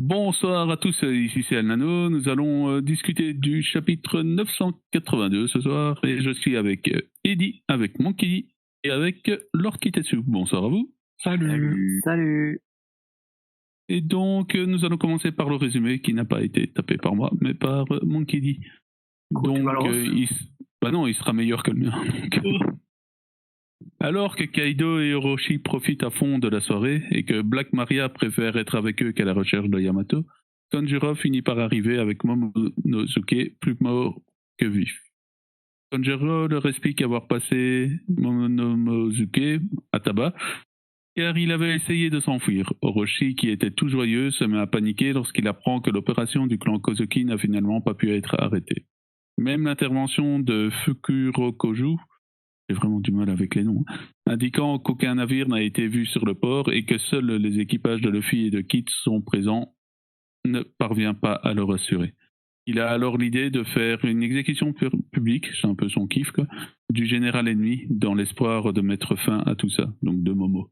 Bonsoir à tous, ici c'est Alnano. Nous allons discuter du chapitre 982 ce soir et je suis avec Eddy, avec Monkey et avec Lord Kitetsu. Bonsoir à vous. Salut. Salut. Et donc nous allons commencer par le résumé qui n'a pas été tapé par moi mais par Monkey D. Donc il sera meilleur que le mien. Alors que Kaido et Orochi profitent à fond de la soirée et que Black Maria préfère être avec eux qu'à la recherche de Yamato, Tanjiro finit par arriver avec Momonosuke plus mort que vif. Tanjiro leur explique avoir passé Momonosuke à tabac car il avait essayé de s'enfuir. Orochi, qui était tout joyeux, se met à paniquer lorsqu'il apprend que l'opération du clan Kozuki n'a finalement pas pu être arrêtée. Même l'intervention de Fukurokoju, j'ai vraiment du mal avec les noms, indiquant qu'aucun navire n'a été vu sur le port et que seuls les équipages de Luffy et de Kid sont présents, ne parvient pas à le rassurer. Il a alors l'idée de faire une exécution publique, c'est un peu son kiff, quoi, du général ennemi, dans l'espoir de mettre fin à tout ça, donc de Momo.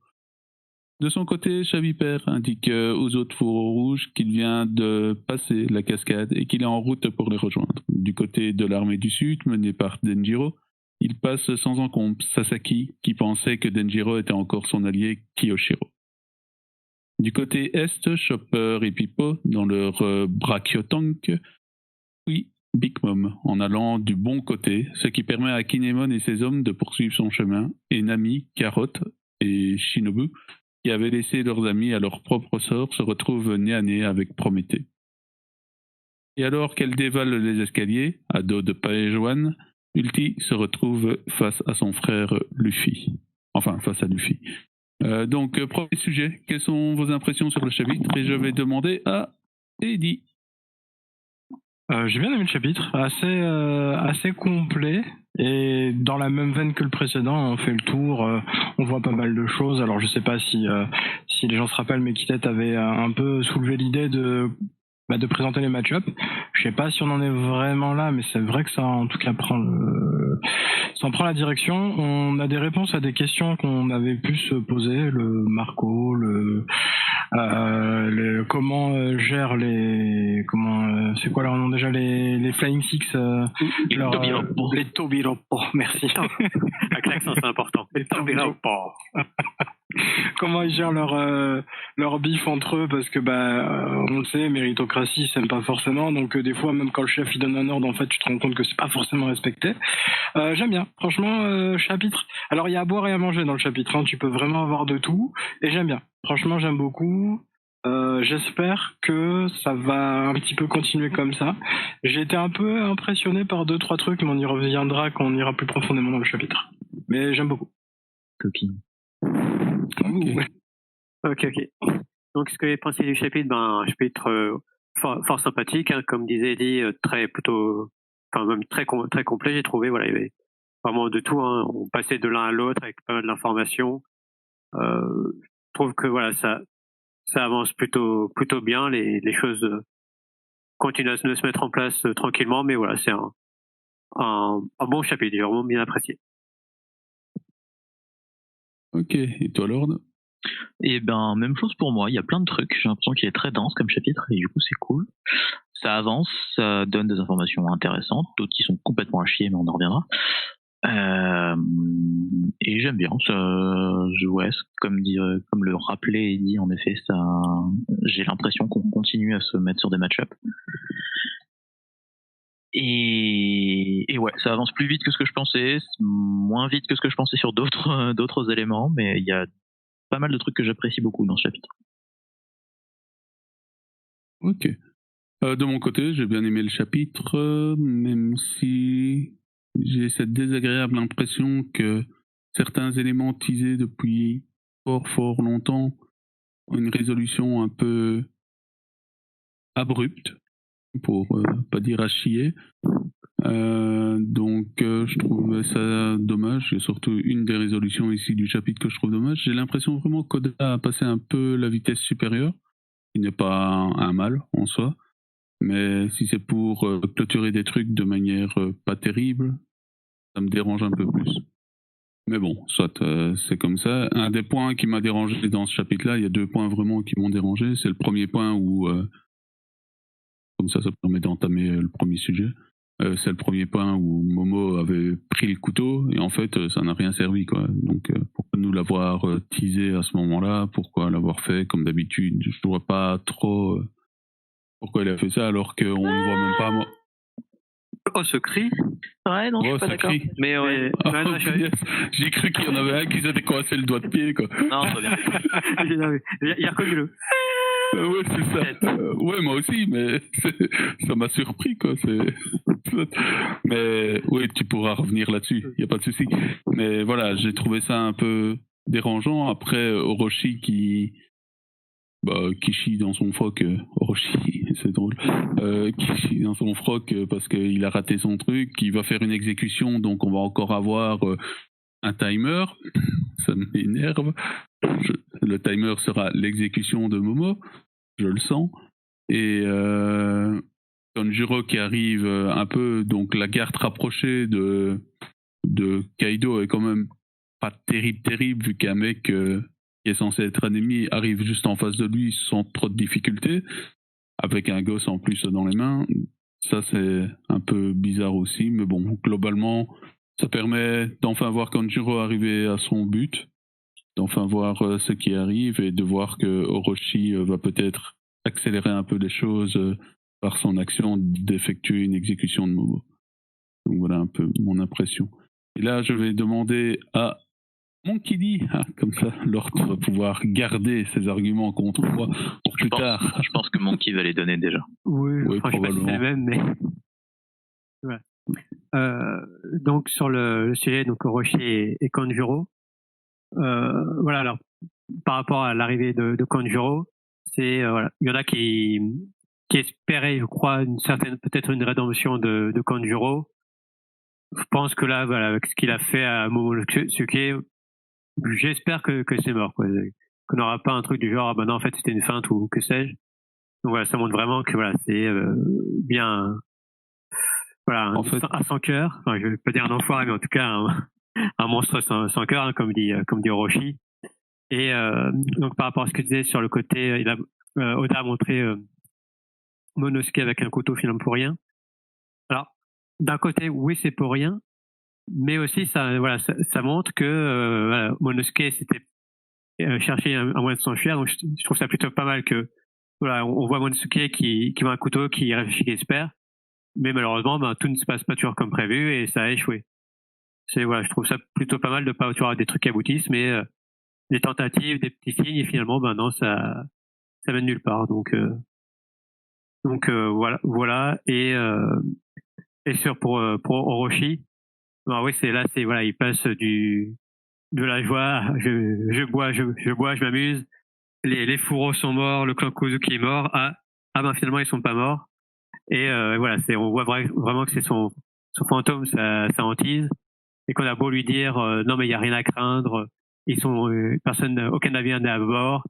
De son côté, Chavipère indique aux autres fourreaux rouges qu'il vient de passer la cascade et qu'il est en route pour les rejoindre. Du côté de l'armée du Sud, menée par Denjiro, il passe sans encombre Sasaki, qui pensait que Denjiro était encore son allié Kiyoshiro. Du côté Est, Chopper et Pippo, dans leur brachiotank, oui, Big Mom, en allant du bon côté, ce qui permet à Kinemon et ses hommes de poursuivre son chemin, et Nami, Carotte et Shinobu, qui avaient laissé leurs amis à leur propre sort, se retrouvent nez à nez avec Prométhée. Et alors qu'elle dévale les escaliers, à dos de Paejoan, Ulti se retrouve face à son frère Luffy. Enfin, face à Luffy. Donc, premier sujet, quelles sont vos impressions sur le chapitre? Et je vais demander à Eddy. J'ai bien aimé le chapitre, assez complet, et dans la même veine que le précédent, on fait le tour, on voit pas mal de choses. Alors je sais pas si les gens se rappellent, mais Kitet avait un peu soulevé l'idée de présenter les match-up. Je sais pas si on en est vraiment là, mais c'est vrai que ça en tout cas ça en prend la direction. On a des réponses à des questions qu'on avait pu se poser, le Marco, comment gère c'est quoi leur nom déjà, les Flying Six, Les Tobiroppo, merci. Avec l'accent, c'est important. Les Tobiroppo. Comment ils gèrent leur bif entre eux, parce que on le sait, méritocratie s'aime pas forcément, donc des fois même quand le chef il donne un ordre, en fait tu te rends compte que c'est pas forcément respecté. J'aime bien, franchement, chapitre. Alors il y a à boire et à manger dans le chapitre, hein, tu peux vraiment avoir de tout, et j'aime bien. Franchement j'aime beaucoup. J'espère que ça va un petit peu continuer comme ça. J'ai été un peu impressionné par 2-3 trucs, mais on y reviendra quand on ira plus profondément dans le chapitre. Mais j'aime beaucoup. Copine. Ok. Donc, ce que j'ai pensé du chapitre, un chapitre fort sympathique, hein, comme disait Eddie, même très complet, j'ai trouvé. Voilà, il y avait vraiment de tout, hein. On passait de l'un à l'autre avec pas mal d'informations. Je trouve que voilà, ça avance plutôt bien. Les choses continuent à se mettre en place tranquillement, mais voilà, c'est un bon chapitre, j'ai vraiment bien apprécié. Ok, et toi Lord? Et même chose pour moi, il y a plein de trucs, j'ai l'impression qu'il est très dense comme chapitre, et du coup c'est cool. Ça avance, ça donne des informations intéressantes, d'autres qui sont complètement à chier, mais on en reviendra. Et j'aime bien, comme le rappelait et dit, en effet, j'ai l'impression qu'on continue à se mettre sur des match-up. Et ouais, ça avance plus vite que ce que je pensais, moins vite que ce que je pensais sur d'autres éléments, mais il y a pas mal de trucs que j'apprécie beaucoup dans ce chapitre. Ok. De mon côté, j'ai bien aimé le chapitre, même si j'ai cette désagréable impression que certains éléments teasés depuis fort longtemps ont une résolution un peu abrupte, pour pas dire à chier. Donc je trouve ça dommage, et surtout une des résolutions ici du chapitre que je trouve dommage. J'ai l'impression vraiment qu'Oda a passé un peu la vitesse supérieure, qui n'est pas un mal en soi. Mais si c'est pour clôturer des trucs de manière pas terrible, ça me dérange un peu plus. Mais bon, soit c'est comme ça. Un des points qui m'a dérangé dans ce chapitre-là, il y a 2 points vraiment qui m'ont dérangé. C'est le premier point où, comme ça permet d'entamer le premier sujet. C'est le premier point où Momo avait pris le couteau et en fait ça n'a rien servi quoi. Donc pourquoi nous l'avoir teasé à ce moment-là, pourquoi l'avoir fait comme d'habitude, je vois pas trop pourquoi il a fait ça alors qu'on ne voit même pas. Oh, ce cri. Ouais, non, je suis pas d'accord. Crie. Mais ouais, J'ai cru qu'il y en avait un qui s'était coincé le doigt de pied quoi. Non, c'est bien. Il a reconnu le. Ouais, c'est ça. Ouais, moi aussi, mais ça m'a surpris, quoi. Mais oui, tu pourras revenir là-dessus, il n'y a pas de souci. Mais voilà, j'ai trouvé ça un peu dérangeant. Après, Orochi qui chie dans son froc. Orochi, c'est drôle. Qui chie dans son froc parce qu'il a raté son truc, il va faire une exécution, donc on va encore avoir un timer. Ça m'énerve. Le timer sera l'exécution de Momo, je le sens. Et Tanjiro qui arrive un peu, donc la garde rapprochée de Kaido est quand même pas terrible vu qu'un mec qui est censé être ennemi arrive juste en face de lui sans trop de difficultés, avec un gosse en plus dans les mains. Ça c'est un peu bizarre aussi, mais bon, globalement, ça permet d'enfin voir Tanjiro arriver à son but, d'enfin voir ce qui arrive et de voir que Orochi va peut-être accélérer un peu les choses par son action d'effectuer une exécution de Momo. Donc voilà un peu mon impression. Et là, je vais demander à Monkey D, comme ça, Lord va pouvoir garder ses arguments contre moi pour plus tard. Je pense que Monkey va les donner déjà. Oui, probablement. C'est le même, mais... Voilà. Donc sur le sujet, donc Orochi et Kanjuro, voilà, alors par rapport à l'arrivée de Kanjuro, c'est voilà, il y en a qui espéraient, je crois, peut-être une rédemption de Kanjuro. Je pense que là, voilà, avec ce qu'il a fait à Momonosuke, j'espère que c'est mort, quoi. Qu'on n'aura pas un truc du genre, ah ben non, en fait c'était une feinte ou que sais-je. Donc voilà, ça montre vraiment que voilà, c'est bien, voilà, en fait, un sans cœur. Enfin, je vais pas dire un enfoiré, mais en tout cas un monstre sans cœur, hein, comme dit Orochi. Et donc par rapport à ce que tu disais sur le côté, Oda a montré Momonosuke avec un couteau finalement pour rien. Alors d'un côté, oui, c'est pour rien, mais aussi ça montre que voilà, Momonosuke s'était cherché un moyen de s'enfuir. Donc je trouve ça plutôt pas mal que voilà, on voit Momonosuke qui voit un couteau, qui réfléchit, qui espère, mais malheureusement, tout ne se passe pas toujours comme prévu et ça a échoué. Voilà, je trouve ça plutôt pas mal de pas avoir des trucs qui aboutissent, mais des tentatives, des petits signes, et finalement, non, ça mène nulle part. Donc voilà. Et pour Orochi, oui, voilà, il passe de la joie, je bois, je m'amuse. Les fourreaux sont morts, le clan Kozuki est mort. Finalement ils sont pas morts. Et voilà, on voit vraiment que c'est son fantôme, sa hantise, et qu'on a beau lui dire non mais il y a rien à craindre, aucun navire n'est à bord,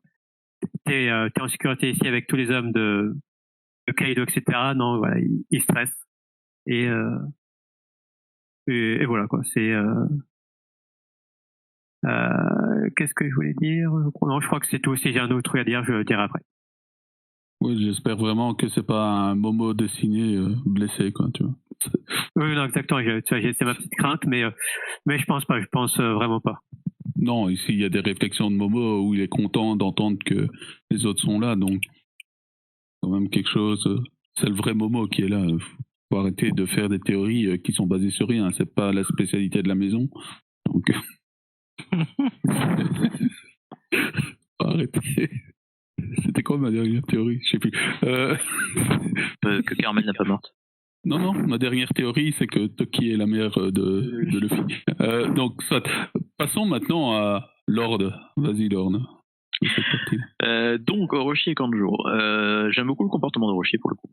t'es en sécurité ici avec tous les hommes de Kaido, etc. Non, voilà, il stresse. Et voilà quoi, c'est qu'est-ce que je voulais dire? Non, je crois que c'est tout. Si j'ai un autre truc à dire, je le dirai après. Oui, j'espère vraiment que c'est pas un Momo dessiné blessé, quoi, tu vois. Oui, non, exactement. C'est ma petite crainte, mais je pense pas. Je pense vraiment pas. Non, ici il y a des réflexions de Momo où il est content d'entendre que les autres sont là, donc quand même quelque chose. C'est le vrai Momo qui est là. Faut arrêter de faire des théories qui sont basées sur rien. C'est pas la spécialité de la maison. Donc arrêtez. C'était quoi ma dernière théorie? Je sais plus. Que Carmel n'a pas morte. Non, ma dernière théorie, c'est que Toki est la mère de Luffy. Donc, passons maintenant à Lord. Vas-y, Lord. Donc, Orochi et Kanjuro. J'aime beaucoup le comportement d'Orochi, pour le coup.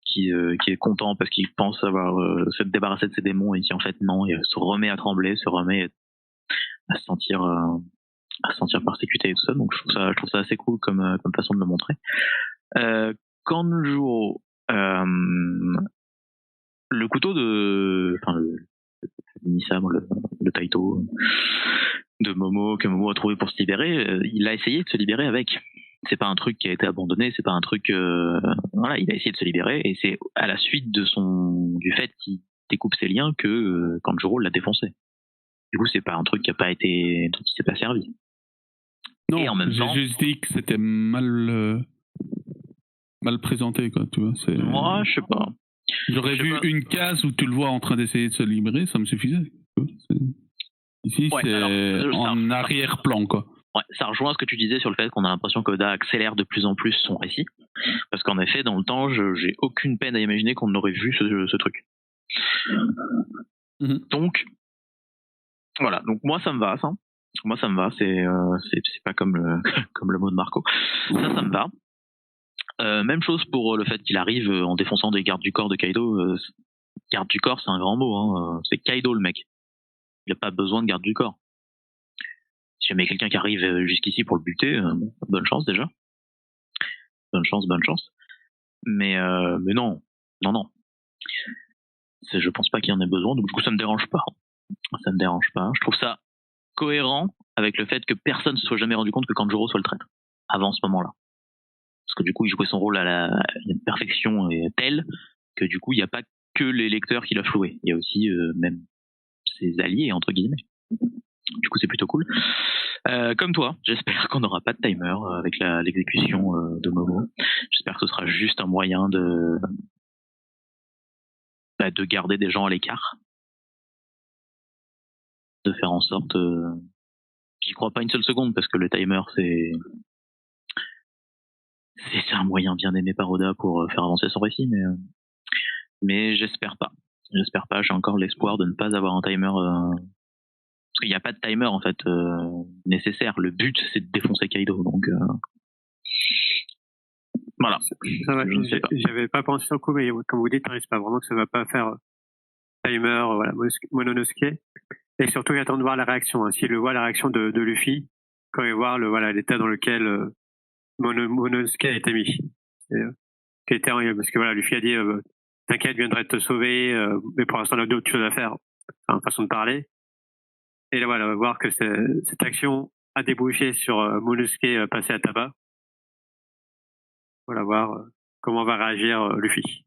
Qui est content parce qu'il pense avoir se débarrasser de ses démons et qui, en fait, non, il se remet à trembler, se remet à se sentir persécuté et tout ça. Donc, je trouve ça assez cool comme façon de le montrer. Kanjuro, le couteau Nisam, le Taito de Momo, que Momo a trouvé pour se libérer, il a essayé de se libérer avec. C'est pas un truc qui a été abandonné, c'est pas un truc... voilà, il a essayé de se libérer, et c'est à la suite du fait qu'il découpe ses liens que Kanjuro l'a défoncé. Du coup, c'est pas un truc qui a pas été... dont il s'est pas servi. Non, et en même temps, j'ai juste dit que c'était mal présenté, quoi, tu vois. Moi, je sais pas. J'aurais vu une case où tu le vois en train d'essayer de se libérer, ça me suffisait. Ici, Ouais, c'est en arrière-plan, quoi. Ouais, ça rejoint ce que tu disais sur le fait qu'on a l'impression qu'Oda accélère de plus en plus son récit. Parce qu'en effet, dans le temps, j'ai aucune peine à imaginer qu'on aurait vu ce truc. Donc, voilà. Donc, moi, ça me va, ça. Moi, ça me va. C'est pas comme le mot de Marco. Ça me va. Même chose pour le fait qu'il arrive en défonçant des gardes du corps de Kaido. Garde du corps, c'est un grand mot. Hein. C'est Kaido, le mec. Il n'a pas besoin de garde du corps. Si jamais quelqu'un qui arrive jusqu'ici pour le buter, bonne chance déjà. Bonne chance. Mais non. Je pense pas qu'il y en ait besoin, donc du coup ça me dérange pas. Je trouve ça cohérent avec le fait que personne ne se soit jamais rendu compte que Kanjuro soit le traître avant ce moment-là. Parce que du coup il jouait son rôle à la perfection telle que du coup il n'y a pas que les lecteurs qui l'a floué. Il y a aussi même ses alliés, entre guillemets. Du coup c'est plutôt cool. Comme toi, j'espère qu'on n'aura pas de timer avec l'exécution de Momo. J'espère que ce sera juste un moyen de garder des gens à l'écart. De faire en sorte... J'y crois pas une seule seconde parce que le timer c'est un moyen bien aimé par Oda pour faire avancer son récit, mais j'espère pas. J'ai encore l'espoir de ne pas avoir un timer... Parce qu'il n'y a pas de timer en fait nécessaire. Le but c'est de défoncer Kaido, donc voilà. J'avais pas pensé au coup, mais comme vous dites, j'espère vraiment que ça va pas faire timer, voilà, Mononosuke. Et surtout, j'attends de voir la réaction. Hein. S'il voit la réaction de Luffy, quand il voit l'état dans lequel Mononosuke a été mis. Parce que voilà, Luffy a dit t'inquiète, je viendrai te sauver, mais pour l'instant on a d'autres choses à faire. Enfin, façon de parler. Et là voilà, on va voir que cette action a débouché sur Mononosuke passé à tabac. Voilà, voir comment va réagir Luffy.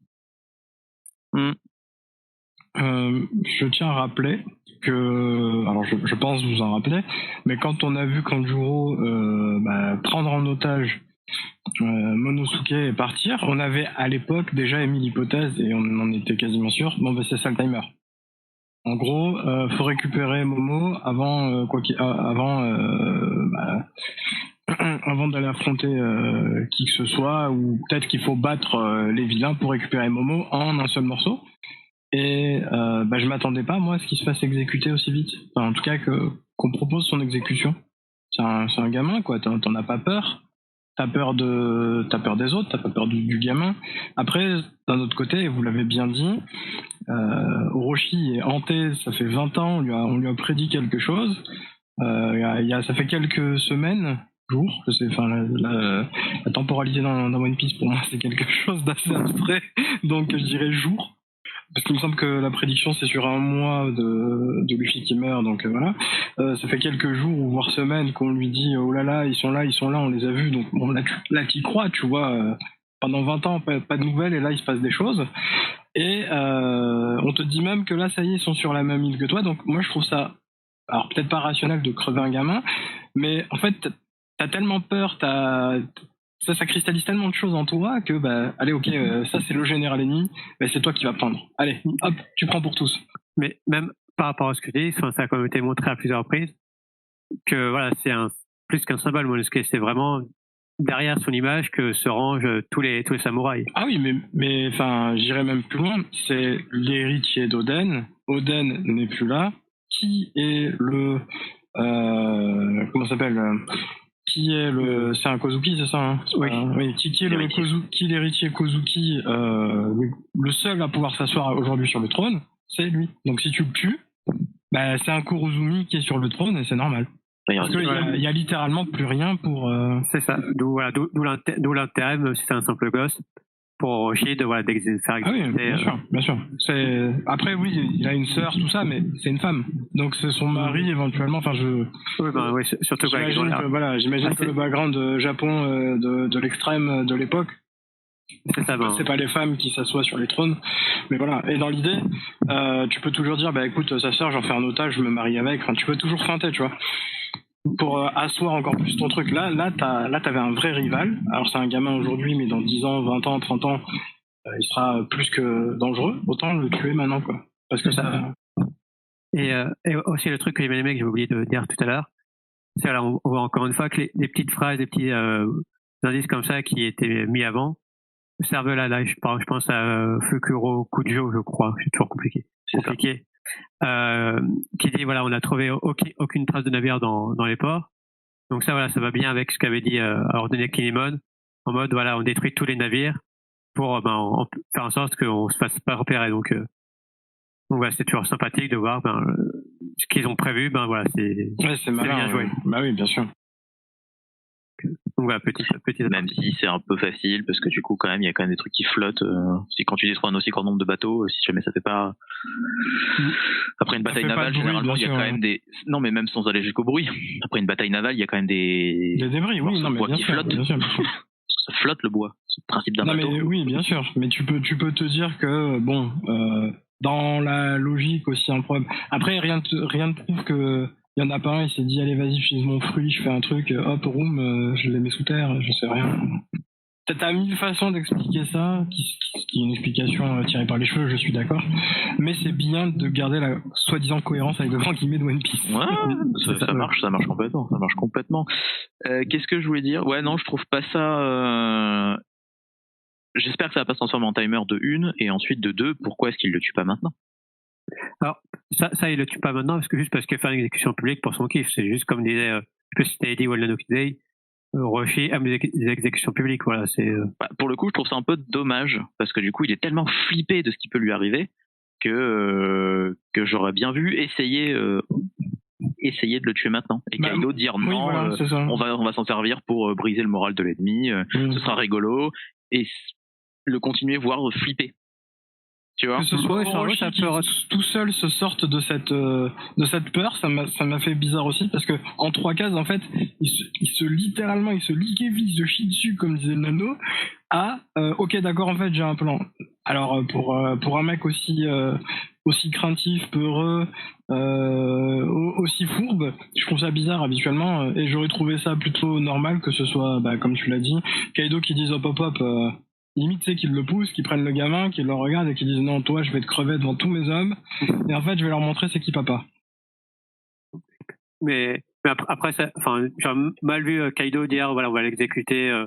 Je tiens à rappeler que, alors je pense vous en rappeler, mais quand on a vu Kanjuro prendre en otage Monosuke et partir, on avait à l'époque déjà émis l'hypothèse et on en était quasiment sûr. Bon, c'est ça le timer. En gros, faut récupérer Momo avant avant d'aller affronter qui que ce soit, ou peut-être qu'il faut battre les vilains pour récupérer Momo en un seul morceau. Et je m'attendais pas moi à ce qu'il se fasse exécuter aussi vite. Enfin, en tout cas qu'on propose son exécution. C'est un gamin quoi. T'en as pas peur. T'as peur des autres. T'as pas peur du gamin. Après, d'un autre côté, vous l'avez bien dit, Orochi est hanté. Ça fait 20 ans. On lui a prédit quelque chose. Ça fait quelques semaines. Jours, je sais, enfin la temporalité dans One Piece pour moi c'est quelque chose d'assez abstrait, donc je dirais jours. Parce qu'il me semble que la prédiction c'est sur un mois de Luffy qui meurt, donc voilà. Ça fait quelques jours ou voire semaines qu'on lui dit oh là là, ils sont là, on les a vus, donc bon là t'y crois, tu vois. Pendant 20 ans, pas de nouvelles, et là il se passe des choses. Et on te dit même que là ça y est, ils sont sur la même île que toi, donc moi je trouve ça, alors peut-être pas rationnel de crever un gamin, mais en fait t'as tellement peur, ça cristallise tellement de choses en toi que allez ok, ça c'est le général ennemi, c'est toi qui vas prendre. Allez, hop, tu prends pour tous. Mais même par rapport à ce que tu dis, ça a quand même été montré à plusieurs reprises que voilà, c'est plus qu'un symbole, Monosuke, c'est vraiment derrière son image que se rangent tous les samouraïs. Ah oui, mais enfin, j'irais même plus loin, c'est l'héritier d'Oden. Oden n'est plus là. Qui est le comment ça s'appelle c'est un Kozuki, c'est ça hein oui. Qui est l'héritier Kozuki, le seul à pouvoir s'asseoir aujourd'hui sur le trône, c'est lui. Donc si tu le tues, c'est un Kurozumi qui est sur le trône et c'est normal. Parce qu'il y a littéralement plus rien pour... C'est ça, d'où l'intérêt, même si c'est un simple gosse, pour Orochi de faire Ah oui, exécuter. bien sûr. Après, oui, il a une sœur, tout ça, mais c'est une femme. Donc c'est son mari, éventuellement. Enfin, Oui, surtout j'imagine que le background Japon de l'extrême de l'époque, c'est ça. c'est pas les femmes qui s'assoient sur les trônes, mais voilà. Et dans l'idée, tu peux toujours dire, bah écoute, sa sœur, j'en fais un otage, je me marie avec. Enfin, tu peux toujours feinter, tu vois, pour asseoir encore plus ton truc. Là, t'avais un vrai rival. Alors c'est un gamin aujourd'hui, mais dans 10 ans, 20 ans, 30 ans, il sera plus que dangereux. Autant le tuer maintenant, quoi. Parce que ça. Et aussi le truc que j'ai bien aimé, que j'ai oublié de dire tout à l'heure, c'est là, on voit encore une fois que les petites phrases, les petits indices comme ça qui étaient mis avant servent là. Je pense à Fukuro Kujo, je crois, c'est toujours compliqué. Qui dit voilà, on n'a trouvé aucune trace de navire dans les ports. Donc ça va bien avec ce qu'avait dit ordonné Kinemon, en mode voilà, on détruit tous les navires pour faire en sorte qu'on se fasse pas repérer. Donc voilà, c'est toujours sympathique de voir ce qu'ils ont prévu. Voilà, c'est malin, bien joué. Bah oui, bien sûr. Donc voilà, petit. Même si c'est un peu facile, parce que du coup, il y a quand même des trucs qui flottent. Si quand tu détruis un aussi grand nombre de bateaux, si jamais ça fait pas. Après une bataille navale, généralement, il y a quand même des. Non, mais même sans aller jusqu'au bruit. Après une bataille navale, il y a quand même des. Des débris, oui, non, mais bien qui sûr. flottent. Bien sûr. Ça flotte le bois. C'est le principe d'un bateau. Mais oui, bien sûr. Mais tu peux te dire que, dans la logique aussi improbable. Après, rien ne prouve que. Il y en a pas un, il s'est dit allez vas-y, j'utilise mon fruit, je fais un truc, hop, room, je les mets sous terre, je sais rien. T'as 1000 façons d'expliquer ça, qui est une explication tirée par les cheveux, je suis d'accord, mais c'est bien de garder la soi-disant cohérence avec le grand guillemets de One Piece. Ouais, ça marche complètement. Qu'est-ce que je voulais dire? Ouais, non, je trouve pas ça. J'espère que ça va pas se transformer en timer de 1, et ensuite de 2, pourquoi est-ce qu'il le tue pas maintenant? Alors, ça, il le tue pas maintenant, parce que faire une exécution publique pour son kiff, c'est juste comme disait, je sais pas si c'était dit Walden Okidei, Roshi aime les exécutions publiques, voilà, c'est. Pour le coup, je trouve ça un peu dommage, parce que du coup, il est tellement flippé de ce qui peut lui arriver que j'aurais bien vu essayer de le tuer maintenant. Et Kaido dire non, voilà, on va s'en servir pour briser le moral de l'ennemi, ce sera rigolo, et le continuer, voire flipper. Tu vois, que ce soit Orochi qui tout seul se sorte de cette peur, ça m'a fait bizarre aussi, parce que en 3 cases en fait il se liquéfie, se chie dessus comme disait Nano ok d'accord, en fait j'ai un plan. Alors pour un mec aussi craintif, peureux, aussi fourbe, je trouve ça bizarre habituellement, et j'aurais trouvé ça plutôt normal que ce soit comme tu l'as dit, Kaido qui dise hop limite, c'est qu'ils le poussent, qu'ils prennent le gamin, qu'ils le regardent et qu'ils disent non, toi, je vais te crever devant tous mes hommes. Et en fait, je vais leur montrer c'est qui papa. Mais après, j'ai mal vu Kaido dire voilà, on va l'exécuter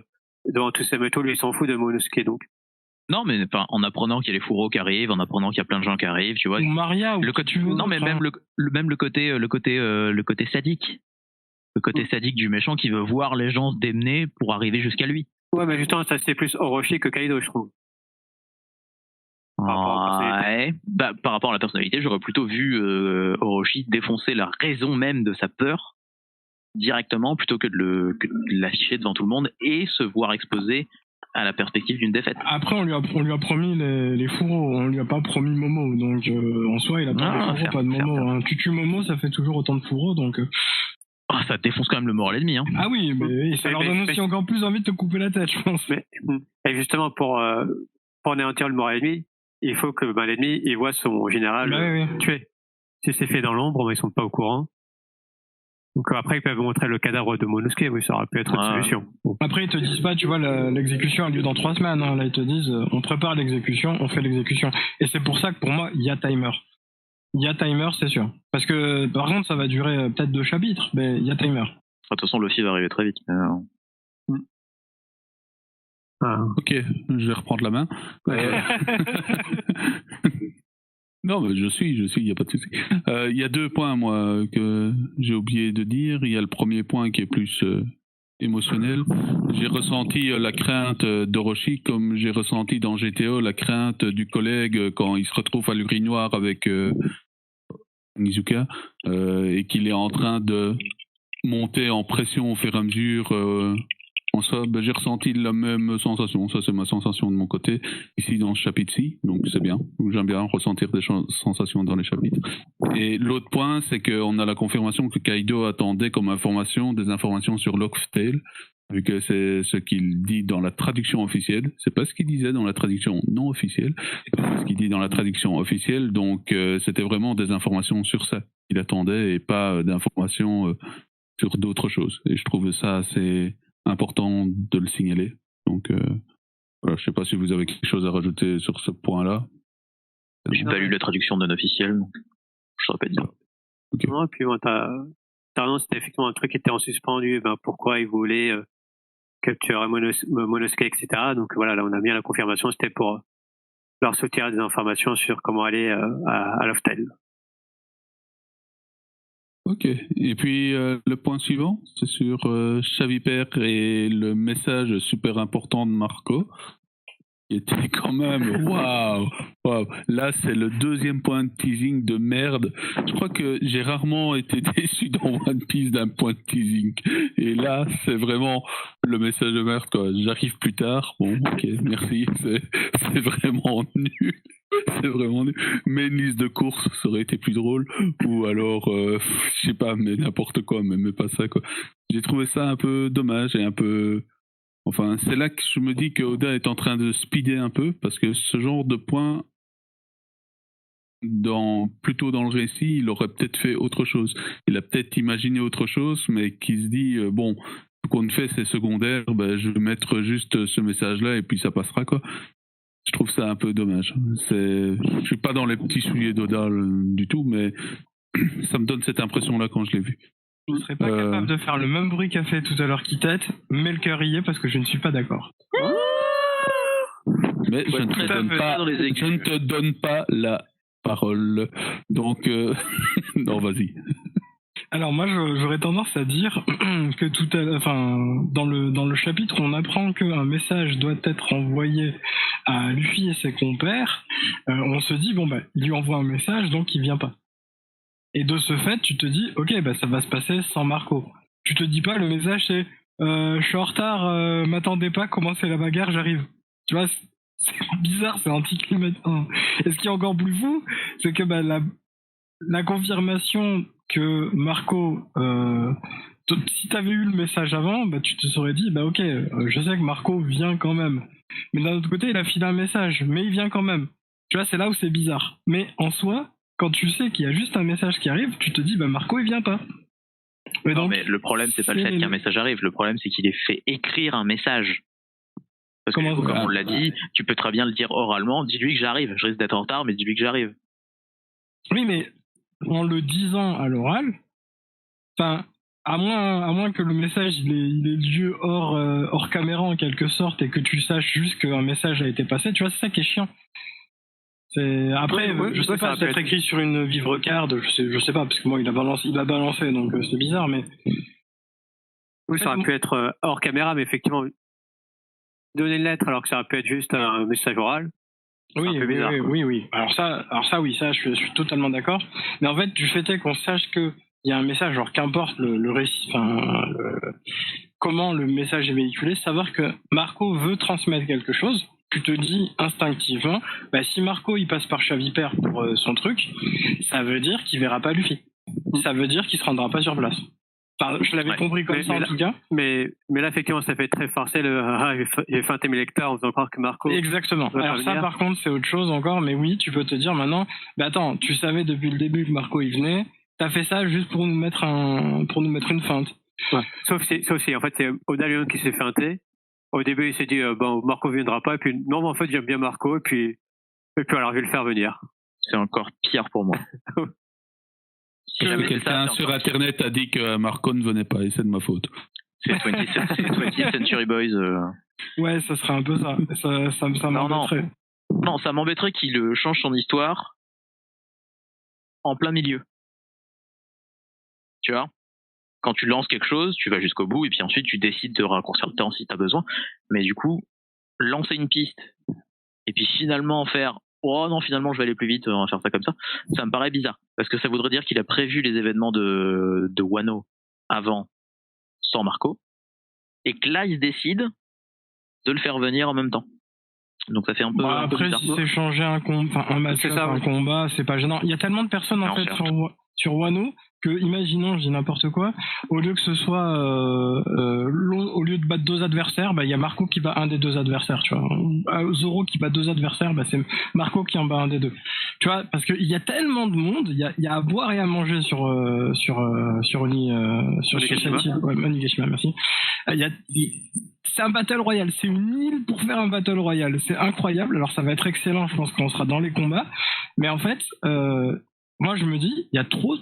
devant tous ces métaux. Lui, il s'en fout de Monosuke, donc. Non, mais en apprenant qu'il y a les fourreaux qui arrivent, en apprenant qu'il y a plein de gens qui arrivent, tu vois. Ou Maria, ou le côté, non, mais même le côté sadique. Le côté sadique du méchant qui veut voir les gens se démener pour arriver jusqu'à lui. Ouais, mais justement, ça c'est plus Orochi que Kaido, je trouve. Par rapport à la personnalité, j'aurais plutôt vu Orochi défoncer la raison même de sa peur directement, plutôt que de l'afficher devant tout le monde et se voir exposé à la perspective d'une défaite. Après, on lui a promis les fourreaux, on lui a pas promis Momo, donc en soi, il a pas de fourreaux, pas de Momo. Hein. Tu tues Momo, ça fait toujours autant de fourreaux, donc. Ça défonce quand même le moral ennemi. Hein. Ah oui, mais ça leur donne aussi encore plus envie de te couper la tête, je pense. Et justement, pour anéantir le moral ennemi, il faut que l'ennemi il voit son général tué. Si c'est fait dans l'ombre, ils sont pas au courant. Donc après, ils peuvent montrer le cadavre de Monosuke, oui, ça aurait pu être une solution. Après, ils te disent pas, tu vois, l'exécution a lieu dans 3 semaines. Hein. Là, ils te disent, on prépare l'exécution, on fait l'exécution. Et c'est pour ça que pour moi, il y a timer. Il y a timer, c'est sûr. Parce que, par contre, ça va durer peut-être 2 chapitres, mais il y a timer. De toute façon, Luffy va arriver très vite. Ok, je vais reprendre la main. Non, mais je suis, il n'y a pas de souci. Il y a 2 points, moi, que j'ai oublié de dire. Il y a le premier point qui est plus émotionnel. J'ai ressenti la crainte d'Orochi, comme j'ai ressenti dans GTO la crainte du collègue quand il se retrouve à l'urinoir avec Nizuka, et qu'il est en train de monter en pression au fur et à mesure En soi, j'ai ressenti la même sensation. Ça, c'est ma sensation de mon côté, ici dans ce chapitre-ci. Donc, c'est bien. J'aime bien ressentir des sensations dans les chapitres. Et l'autre point, c'est qu'on a la confirmation que Kaido attendait comme information des informations sur Locktail, vu que c'est ce qu'il dit dans la traduction officielle. C'est pas ce qu'il disait dans la traduction non officielle. C'est ce qu'il dit dans la traduction officielle. Donc, c'était vraiment des informations sur ça qu'il attendait et pas d'informations sur d'autres choses. Et je trouve ça assez important de le signaler. Donc, voilà, je sais pas si vous avez quelque chose à rajouter sur ce point-là. J'ai pas lu la traduction non officielle, donc je saurais pas dire. Okay. Non, et puis c'était effectivement un truc qui était en suspendu. Pourquoi ils voulaient capturer Monosuke, etc. Donc voilà, là on a bien la confirmation. C'était pour leur soutirer des informations sur comment aller à Loftel. Ok. Et puis le point suivant, c'est sur Chavipère et le message super important de Marco, qui était quand même waouh. Là, c'est le deuxième point de teasing de merde. Je crois que j'ai rarement été déçu dans One Piece d'un point de teasing. Et là, c'est vraiment le message de merde, quoi. J'arrive plus tard. Bon, ok, merci. C'est vraiment nul. C'est vraiment nul. Mais une liste de courses, ça aurait été plus drôle. Ou alors, je sais pas, mais n'importe quoi, mais pas ça, quoi. J'ai trouvé ça un peu dommage et un peu... Enfin, c'est là que je me dis que Oda est en train de speeder un peu, parce que ce genre de point, plutôt dans le récit, il aurait peut-être fait autre chose. Il a peut-être imaginé autre chose, mais qui se dit, bon, ce qu'on fait, c'est secondaire, je vais mettre juste ce message-là et puis ça passera, quoi. Je trouve ça un peu dommage. Je suis pas dans les petits souliers d'Oda du tout, mais ça me donne cette impression-là quand je l'ai vu. Je ne serais pas capable de faire le même bruit qu'a fait tout à l'heure Kitette, mais le cœur y est parce que je ne suis pas d'accord. Mais je ne te donne pas la parole. Donc, non, vas-y. Alors moi, j'aurais tendance à dire que dans le chapitre, on apprend qu'un message doit être envoyé à Luffy et ses compères. On se dit il lui envoie un message, donc il vient pas. Et de ce fait, tu te dis, ok, ça va se passer sans Marco. Tu te dis pas, le message c'est, je suis en retard, m'attendez pas, commencez la bagarre, j'arrive. Tu vois, c'est bizarre, c'est anticlimatique. Et ce qui est encore plus fou, c'est que la confirmation que Marco, si t'avais eu le message avant, tu te serais dit, ok, je sais que Marco vient quand même. Mais d'un autre côté, il a filé un message, mais il vient quand même. Tu vois, c'est là où c'est bizarre. Mais en soi, quand tu sais qu'il y a juste un message qui arrive, tu te dis, Marco, il vient pas. Mais le problème, c'est pas le fait qu'un message arrive. Le problème, c'est qu'il est fait écrire un message. Parce que, comme on l'a dit, tu peux très bien le dire oralement. Dis-lui que j'arrive. Je risque d'être en retard, mais dis-lui que j'arrive. Oui, mais en le disant à l'oral, à moins que le message il ait lieu hors caméra en quelque sorte et que tu saches juste qu'un message a été passé, tu vois, c'est ça qui est chiant. Après, je sais pas, c'est écrit sur une vivre card, je sais pas, parce que moi il a balancé, donc c'est bizarre, mais. Oui, ça aurait pu être hors caméra, mais effectivement, donner une lettre alors que ça aurait pu être juste un message oral. Oui. Alors ça, oui, ça, je suis totalement d'accord. Mais en fait, du fait est qu'on sache qu'il y a un message, genre qu'importe le récit, comment le message est véhiculé, savoir que Marco veut transmettre quelque chose. Tu te dis instinctivement, si Marco il passe par Chavipère pour son truc, ça veut dire qu'il verra pas Luffy. Ça veut dire qu'il se rendra pas sur place. Je l'avais compris comme ça en tout cas. Mais là, effectivement, ça fait très forcé j'ai feinté mes lecteurs en faisant croire que Marco. Exactement. Alors ça, par contre, c'est autre chose encore, mais oui, tu peux te dire maintenant, attends, tu savais depuis le début que Marco il venait, t'as fait ça juste pour nous mettre une feinte. Ouais. Sauf si, en fait, c'est Oda lui qui s'est feinté. Au début, il s'est dit, Marco viendra pas, et puis, non, mais en fait, j'aime bien Marco, et puis alors, je vais le faire venir. C'est encore pire pour moi. Si quelqu'un sur Internet a dit que Marco ne venait pas, et c'est de ma faute. C'est 20th Century Boys. Ouais, ça serait un peu ça. Ça m'embêterait. Non, ça m'embêterait qu'il change son histoire en plein milieu. Tu vois ? Quand tu lances quelque chose, tu vas jusqu'au bout et puis ensuite tu décides de raccourcir le temps si tu as besoin. Mais du coup, lancer une piste et puis finalement faire oh non, finalement je vais aller plus vite, on va faire ça comme ça me paraît bizarre. Parce que ça voudrait dire qu'il a prévu les événements de Wano avant sans Marco. et que là ils décident de le faire venir en même temps. Donc ça fait un peu. Bah, après, si c'est changer un match, C'est ça, un combat, c'est pas gênant. Il y a tellement de personnes en Non, fait certes. sur Wano que, imaginons, je dis n'importe quoi, au lieu que ce soit au lieu de battre 2 adversaires, bah il y a Marco qui bat un des 2 adversaires, tu vois. Zoro qui bat 2 adversaires, bah c'est Marco qui en bat un des 2. Tu vois, parce qu'il y a tellement de monde, il y a à boire et à manger sur Onigashima. cette île. Ouais, Onigashima, merci. C'est un battle royale, c'est une île pour faire un battle royale, c'est incroyable. Alors ça va être excellent, je pense, quand on sera dans les combats, mais en fait, moi je me dis, il y a trop,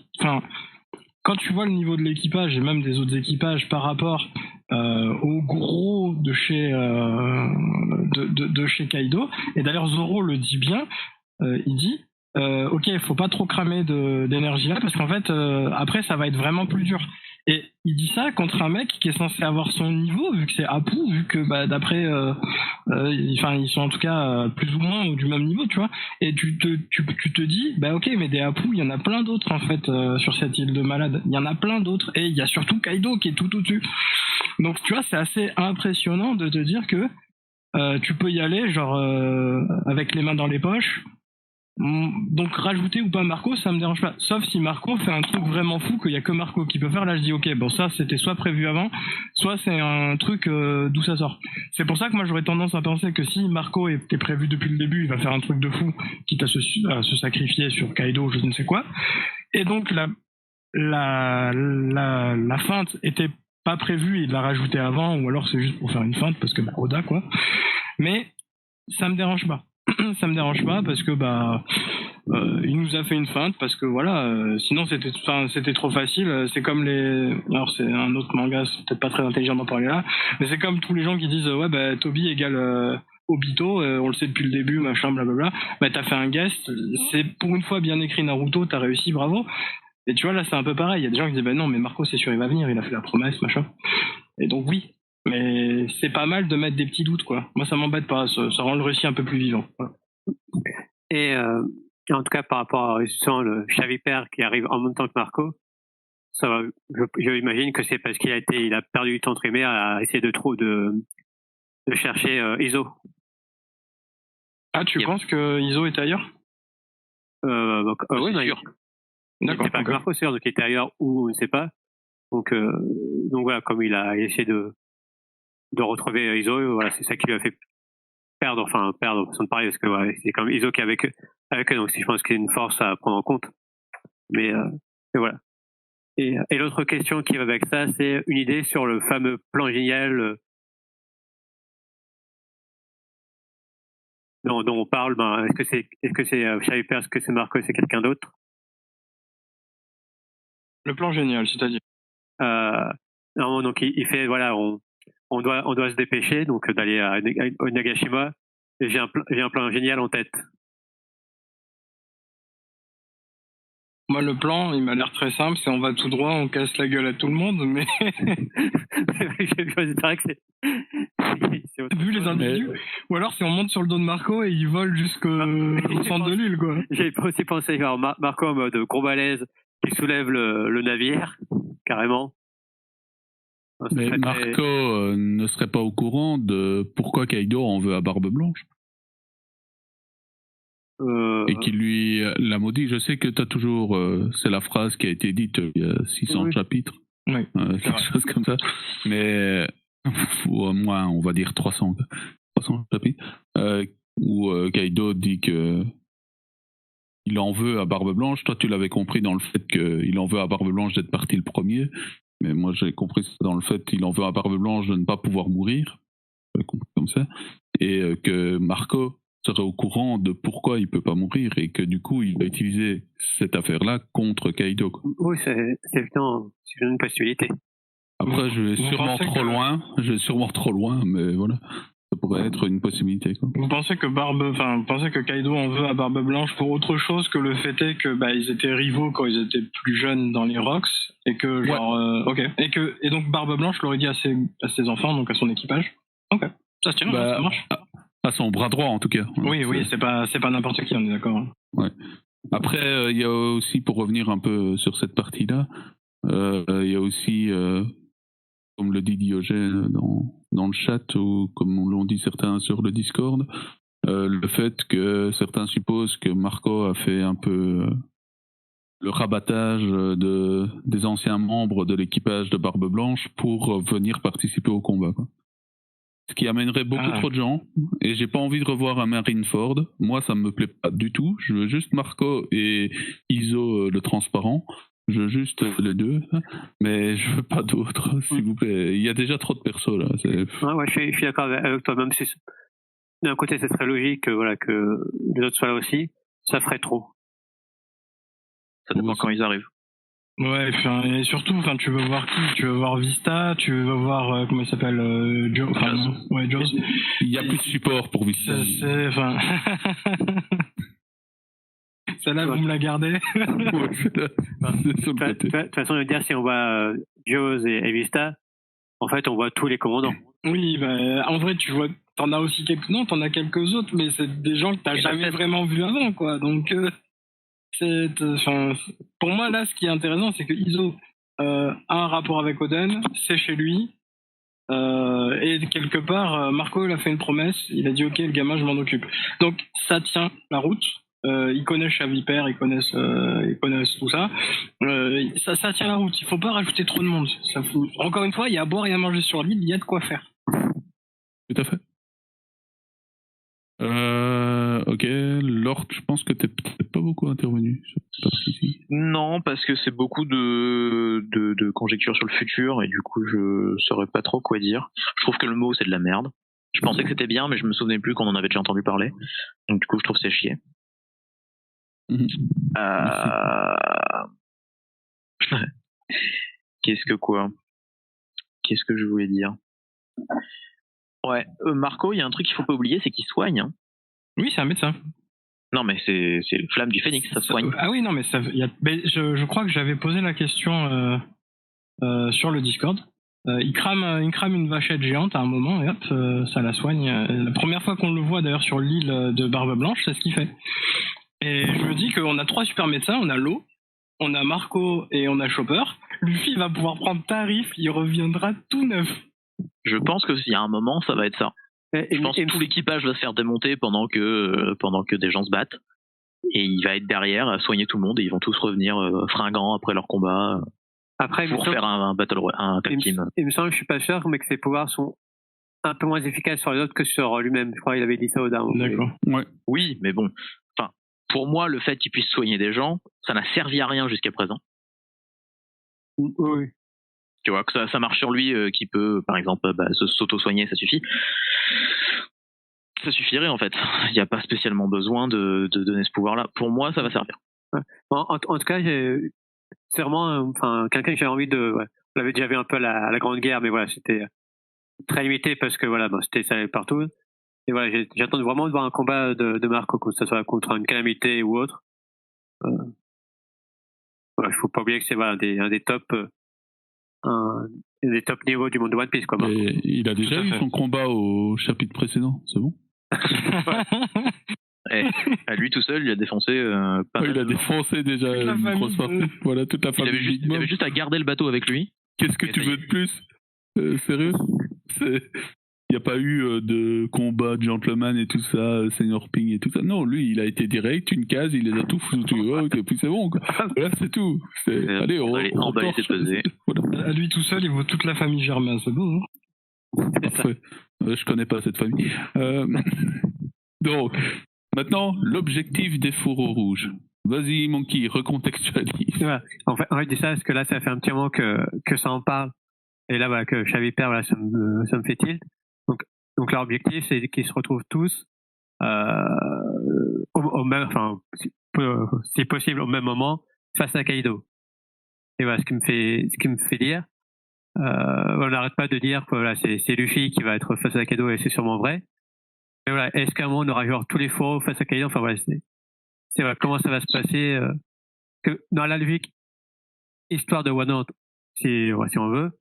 quand tu vois le niveau de l'équipage et même des autres équipages par rapport au gros de chez de chez Kaido, et d'ailleurs Zoro le dit bien, il dit ok, faut pas trop cramer d'énergie là parce qu'en fait après ça va être vraiment plus dur. Et il dit ça contre un mec qui est censé avoir son niveau, vu que c'est Apu, vu que bah, d'après ils sont en tout cas plus ou moins du même niveau, tu vois. Et tu te dis bah ok, mais des Apu il y en a plein d'autres en fait sur cette île de malades, il y en a plein d'autres, et il y a surtout Kaido qui est tout au-dessus. Donc tu vois, c'est assez impressionnant de te dire que tu peux y aller genre avec les mains dans les poches. Donc rajouter ou pas Marco, ça me dérange pas. Sauf si Marco fait un truc vraiment fou qu'il y a que Marco qui peut faire. Là je dis ok, bon ça c'était soit prévu avant, soit c'est un truc d'où ça sort. C'est pour ça que moi j'aurais tendance à penser que si Marco était prévu depuis le début, il va faire un truc de fou, quitte à se sacrifier sur Kaido, je ne sais quoi. Et donc la feinte était pas prévue, il l'a rajouté avant, ou alors c'est juste pour faire une feinte parce que bah, Oda quoi. Mais ça me dérange pas. Ça me dérange pas parce que bah il nous a fait une feinte parce que voilà sinon c'était trop facile. C'est comme alors c'est un autre manga, c'est peut-être pas très intelligent d'en parler là, mais c'est comme tous les gens qui disent ouais bah Toby égale Obito, on le sait depuis le début, machin blablabla. Bah t'as fait un guest, c'est pour une fois bien écrit Naruto, t'as réussi, bravo. Et tu vois là c'est un peu pareil, il y a des gens qui disent bah non mais Marco c'est sûr il va venir, il a fait la promesse machin. Et donc oui, mais c'est pas mal de mettre des petits doutes quoi. Moi ça m'embête pas, ça rend le récit un peu plus vivant. Voilà. Et en tout cas, par rapport à le Chavipère qui arrive en même temps que Marco, ça va, je imagine que c'est parce il a perdu du temps trimé à essayer de chercher Iso. Ah, tu penses que Iso est ailleurs? Oui, c'est sûr. D'accord. C'est pas que Marco, c'est sûr, donc il était ailleurs ou on ne sait pas. Donc voilà, comme il a essayé de retrouver Iso, voilà, c'est ça qui lui a fait perdre façon de parler, parce que ouais, c'est comme Iso qui est avec eux, donc je pense qu'il y a une force à prendre en compte. Mais voilà. Et l'autre question qui va avec ça, c'est une idée sur le fameux plan génial dont on parle. Ben, est-ce que c'est Chavipère, est-ce que c'est Marco, c'est quelqu'un d'autre? Le plan génial, c'est-à-dire Non, donc il fait voilà, on doit se dépêcher donc d'aller à Onagashima. Et j'ai un plan génial en tête. Moi, le plan, il m'a l'air très simple, c'est on va tout droit, on casse la gueule à tout le monde, mais c'est vrai que c'est vu les individus, ou alors c'est on monte sur le dos de Marco et il vole jusqu'au centre de l'île, quoi. J'ai aussi pensé genre Marco en mode gros balèze qui soulève le navire, carrément. Mais Marco ne serait pas au courant de pourquoi Kaido en veut à Barbe Blanche et qui lui l'a maudit. Je sais que tu as toujours... c'est la phrase qui a été dite il y a 600 chapitres. Oui, quelque chose comme ça. Mais ou au moins, on va dire 300 chapitres. Où Kaido dit que il en veut à Barbe Blanche. Toi, tu l'avais compris dans le fait qu'il en veut à Barbe Blanche d'être parti le premier. Mais moi, j'ai compris ça dans le fait qu'il en veut à Barbe Blanche de ne pas pouvoir mourir. J'ai compris comme ça. Et que Marco serait au courant de pourquoi il peut pas mourir et que du coup, il va utiliser cette affaire-là contre Kaido, quoi. Oui, c'est une possibilité. Après, je vais sûrement trop loin, mais voilà. Ça pourrait être une possibilité, quoi. Vous pensez que Kaido en veut à Barbe Blanche pour autre chose que le fait est que ils étaient rivaux quand ils étaient plus jeunes dans les Rocks et que genre ok, et donc Barbe Blanche l'aurait dit à ses enfants, donc à son équipage. Ok, ça se tient, ça marche. À son bras droit en tout cas. Oui, c'est pas n'importe qui, on est d'accord. Hein. Ouais. Après, il y a aussi, pour revenir un peu sur cette partie-là, il y a aussi comme le dit Diogène dans le chat, ou comme l'ont dit certains sur le Discord, le fait que certains supposent que Marco a fait un peu le rabattage des anciens membres de l'équipage de Barbe Blanche pour venir participer au combat, quoi. Ce qui amènerait beaucoup trop de gens, et j'ai pas envie de revoir un Marineford. Moi, ça me plaît pas du tout. Je veux juste Marco et Iso le transparent. Je veux juste les deux, mais je veux pas d'autres, s'il vous plaît. Il y a déjà trop de persos là. Ouais, je suis d'accord avec toi, même si d'un côté, ce serait logique que les autres soient là aussi, ça ferait trop. Ça dépend quand ils arrivent. Ouais, et surtout, tu veux voir qui? Tu veux voir Vista? Tu veux voir, comment il s'appelle, Joe? Ouais, Joe. Il y a plus de support pour Vista. Celle-là, vous me la gardez? De toute façon, je veux dire, si on voit Joe et Vista, en fait, on voit tous les commandants. Oui, en vrai, tu vois, t'en as aussi quelques... Non, t'en as quelques autres, mais c'est des gens que t'as jamais vraiment vus avant, quoi. Donc... pour moi, là, ce qui est intéressant, c'est que Iso a un rapport avec Oden, c'est chez lui, et quelque part, Marco il a fait une promesse, il a dit ok, le gamin, je m'en occupe. Donc ça tient la route. Ils connaissent Chaviper, ils connaissent tout ça. Ça tient la route. Il faut pas rajouter trop de monde. Encore une fois, il y a à boire et à manger sur l'île, il y a de quoi faire. Tout à fait. Ok, Lord, je pense que t'es peut-être pas beaucoup intervenu sur cette partie-ci. Non, parce que c'est beaucoup de conjectures sur le futur, et du coup, je saurais pas trop quoi dire. Je trouve que le mot, c'est de la merde. Je pensais que c'était bien, mais je me souvenais plus qu'on en avait déjà entendu parler. Donc du coup, je trouve que c'est chier. Qu'est-ce que je voulais dire? Ouais, Marco, il y a un truc qu'il faut pas oublier, c'est qu'il soigne. Hein. Oui, c'est un médecin. Non, mais c'est le flamme du phénix, ça soigne. Ah oui, non, mais je crois que j'avais posé la question sur le Discord. Il crame une vachette géante à un moment et hop, ça la soigne. La première fois qu'on le voit d'ailleurs sur l'île de Barbe Blanche, c'est ce qu'il fait. Et je me dis qu'on a 3 super médecins, on a Lo, on a Marco et on a Chopper. Luffy va pouvoir prendre tarif, il reviendra tout neuf. Je pense que s'il y a un moment, ça va être ça. Je pense que tout l'équipage va se faire démonter pendant que des gens se battent. Et il va être derrière à soigner tout le monde et ils vont tous revenir fringants après leur combat pour faire un tag team. Il me semble que je suis pas sûr, mais que ses pouvoirs sont un peu moins efficaces sur les autres que sur lui-même. Je crois qu'il avait dit ça au Down. D'accord. Ouais. Oui, mais bon. Enfin, pour moi, le fait qu'il puisse soigner des gens, ça n'a servi à rien jusqu'à présent. Oui. Tu vois, que ça marche sur lui, qui peut, par exemple, s'auto-soigner, ça suffit. Ça suffirait, en fait. Il n'y a pas spécialement besoin de donner ce pouvoir-là. Pour moi, ça va servir. Ouais. En tout cas, c'est vraiment quelqu'un que j'avais envie de... Ouais. On l'avait déjà vu un peu à la Grande Guerre, mais voilà, c'était très limité parce que voilà, c'était ça partout. Et voilà, j'attends vraiment de voir un combat de Marco, que ce soit contre une calamité ou autre. Voilà, faut pas oublier que c'est un des top... des top niveaux du monde de One Piece, quoi. Et il a déjà eu son combat au chapitre précédent, c'est bon? À lui tout seul, il a défoncé pas mal. Il a défoncé déjà une grosse partie. Voilà, toute la famille. Il avait juste à garder le bateau avec lui. Qu'est-ce que tu veux de plus? Sérieux? Il n'y a pas eu de combat de gentleman et tout ça, Senior Ping et tout ça. Non, lui, il a été direct, une case, il les a tout foutus. Et puis c'est bon, quoi. Voilà, c'est tout. Allez, on emballé, c'est pesé. Voilà. À lui tout seul, il vaut toute la famille Germain, c'est beau, hein? Parfait. Je connais pas cette famille. Donc, maintenant, l'objectif des fourreaux rouges. Vas-y, Monkey, recontextualise. Ouais. En fait, je dis ça parce que là, ça fait un petit moment que ça en parle. Et là, voilà, que Chaviper, voilà, ça me fait tilt. Donc leur objectif, c'est qu'ils se retrouvent tous au même, si possible, au même moment, face à Kaido. Et voilà, ce qui me fait dire, on n'arrête pas de dire que voilà, c'est Luffy qui va être face à Kaido et c'est sûrement vrai. Mais voilà, est-ce qu'à un moment on aura genre tous les fourreaux face à Kaido? Enfin voilà, c'est voilà, comment ça va se passer que dans la logique histoire de Wano, si on veut,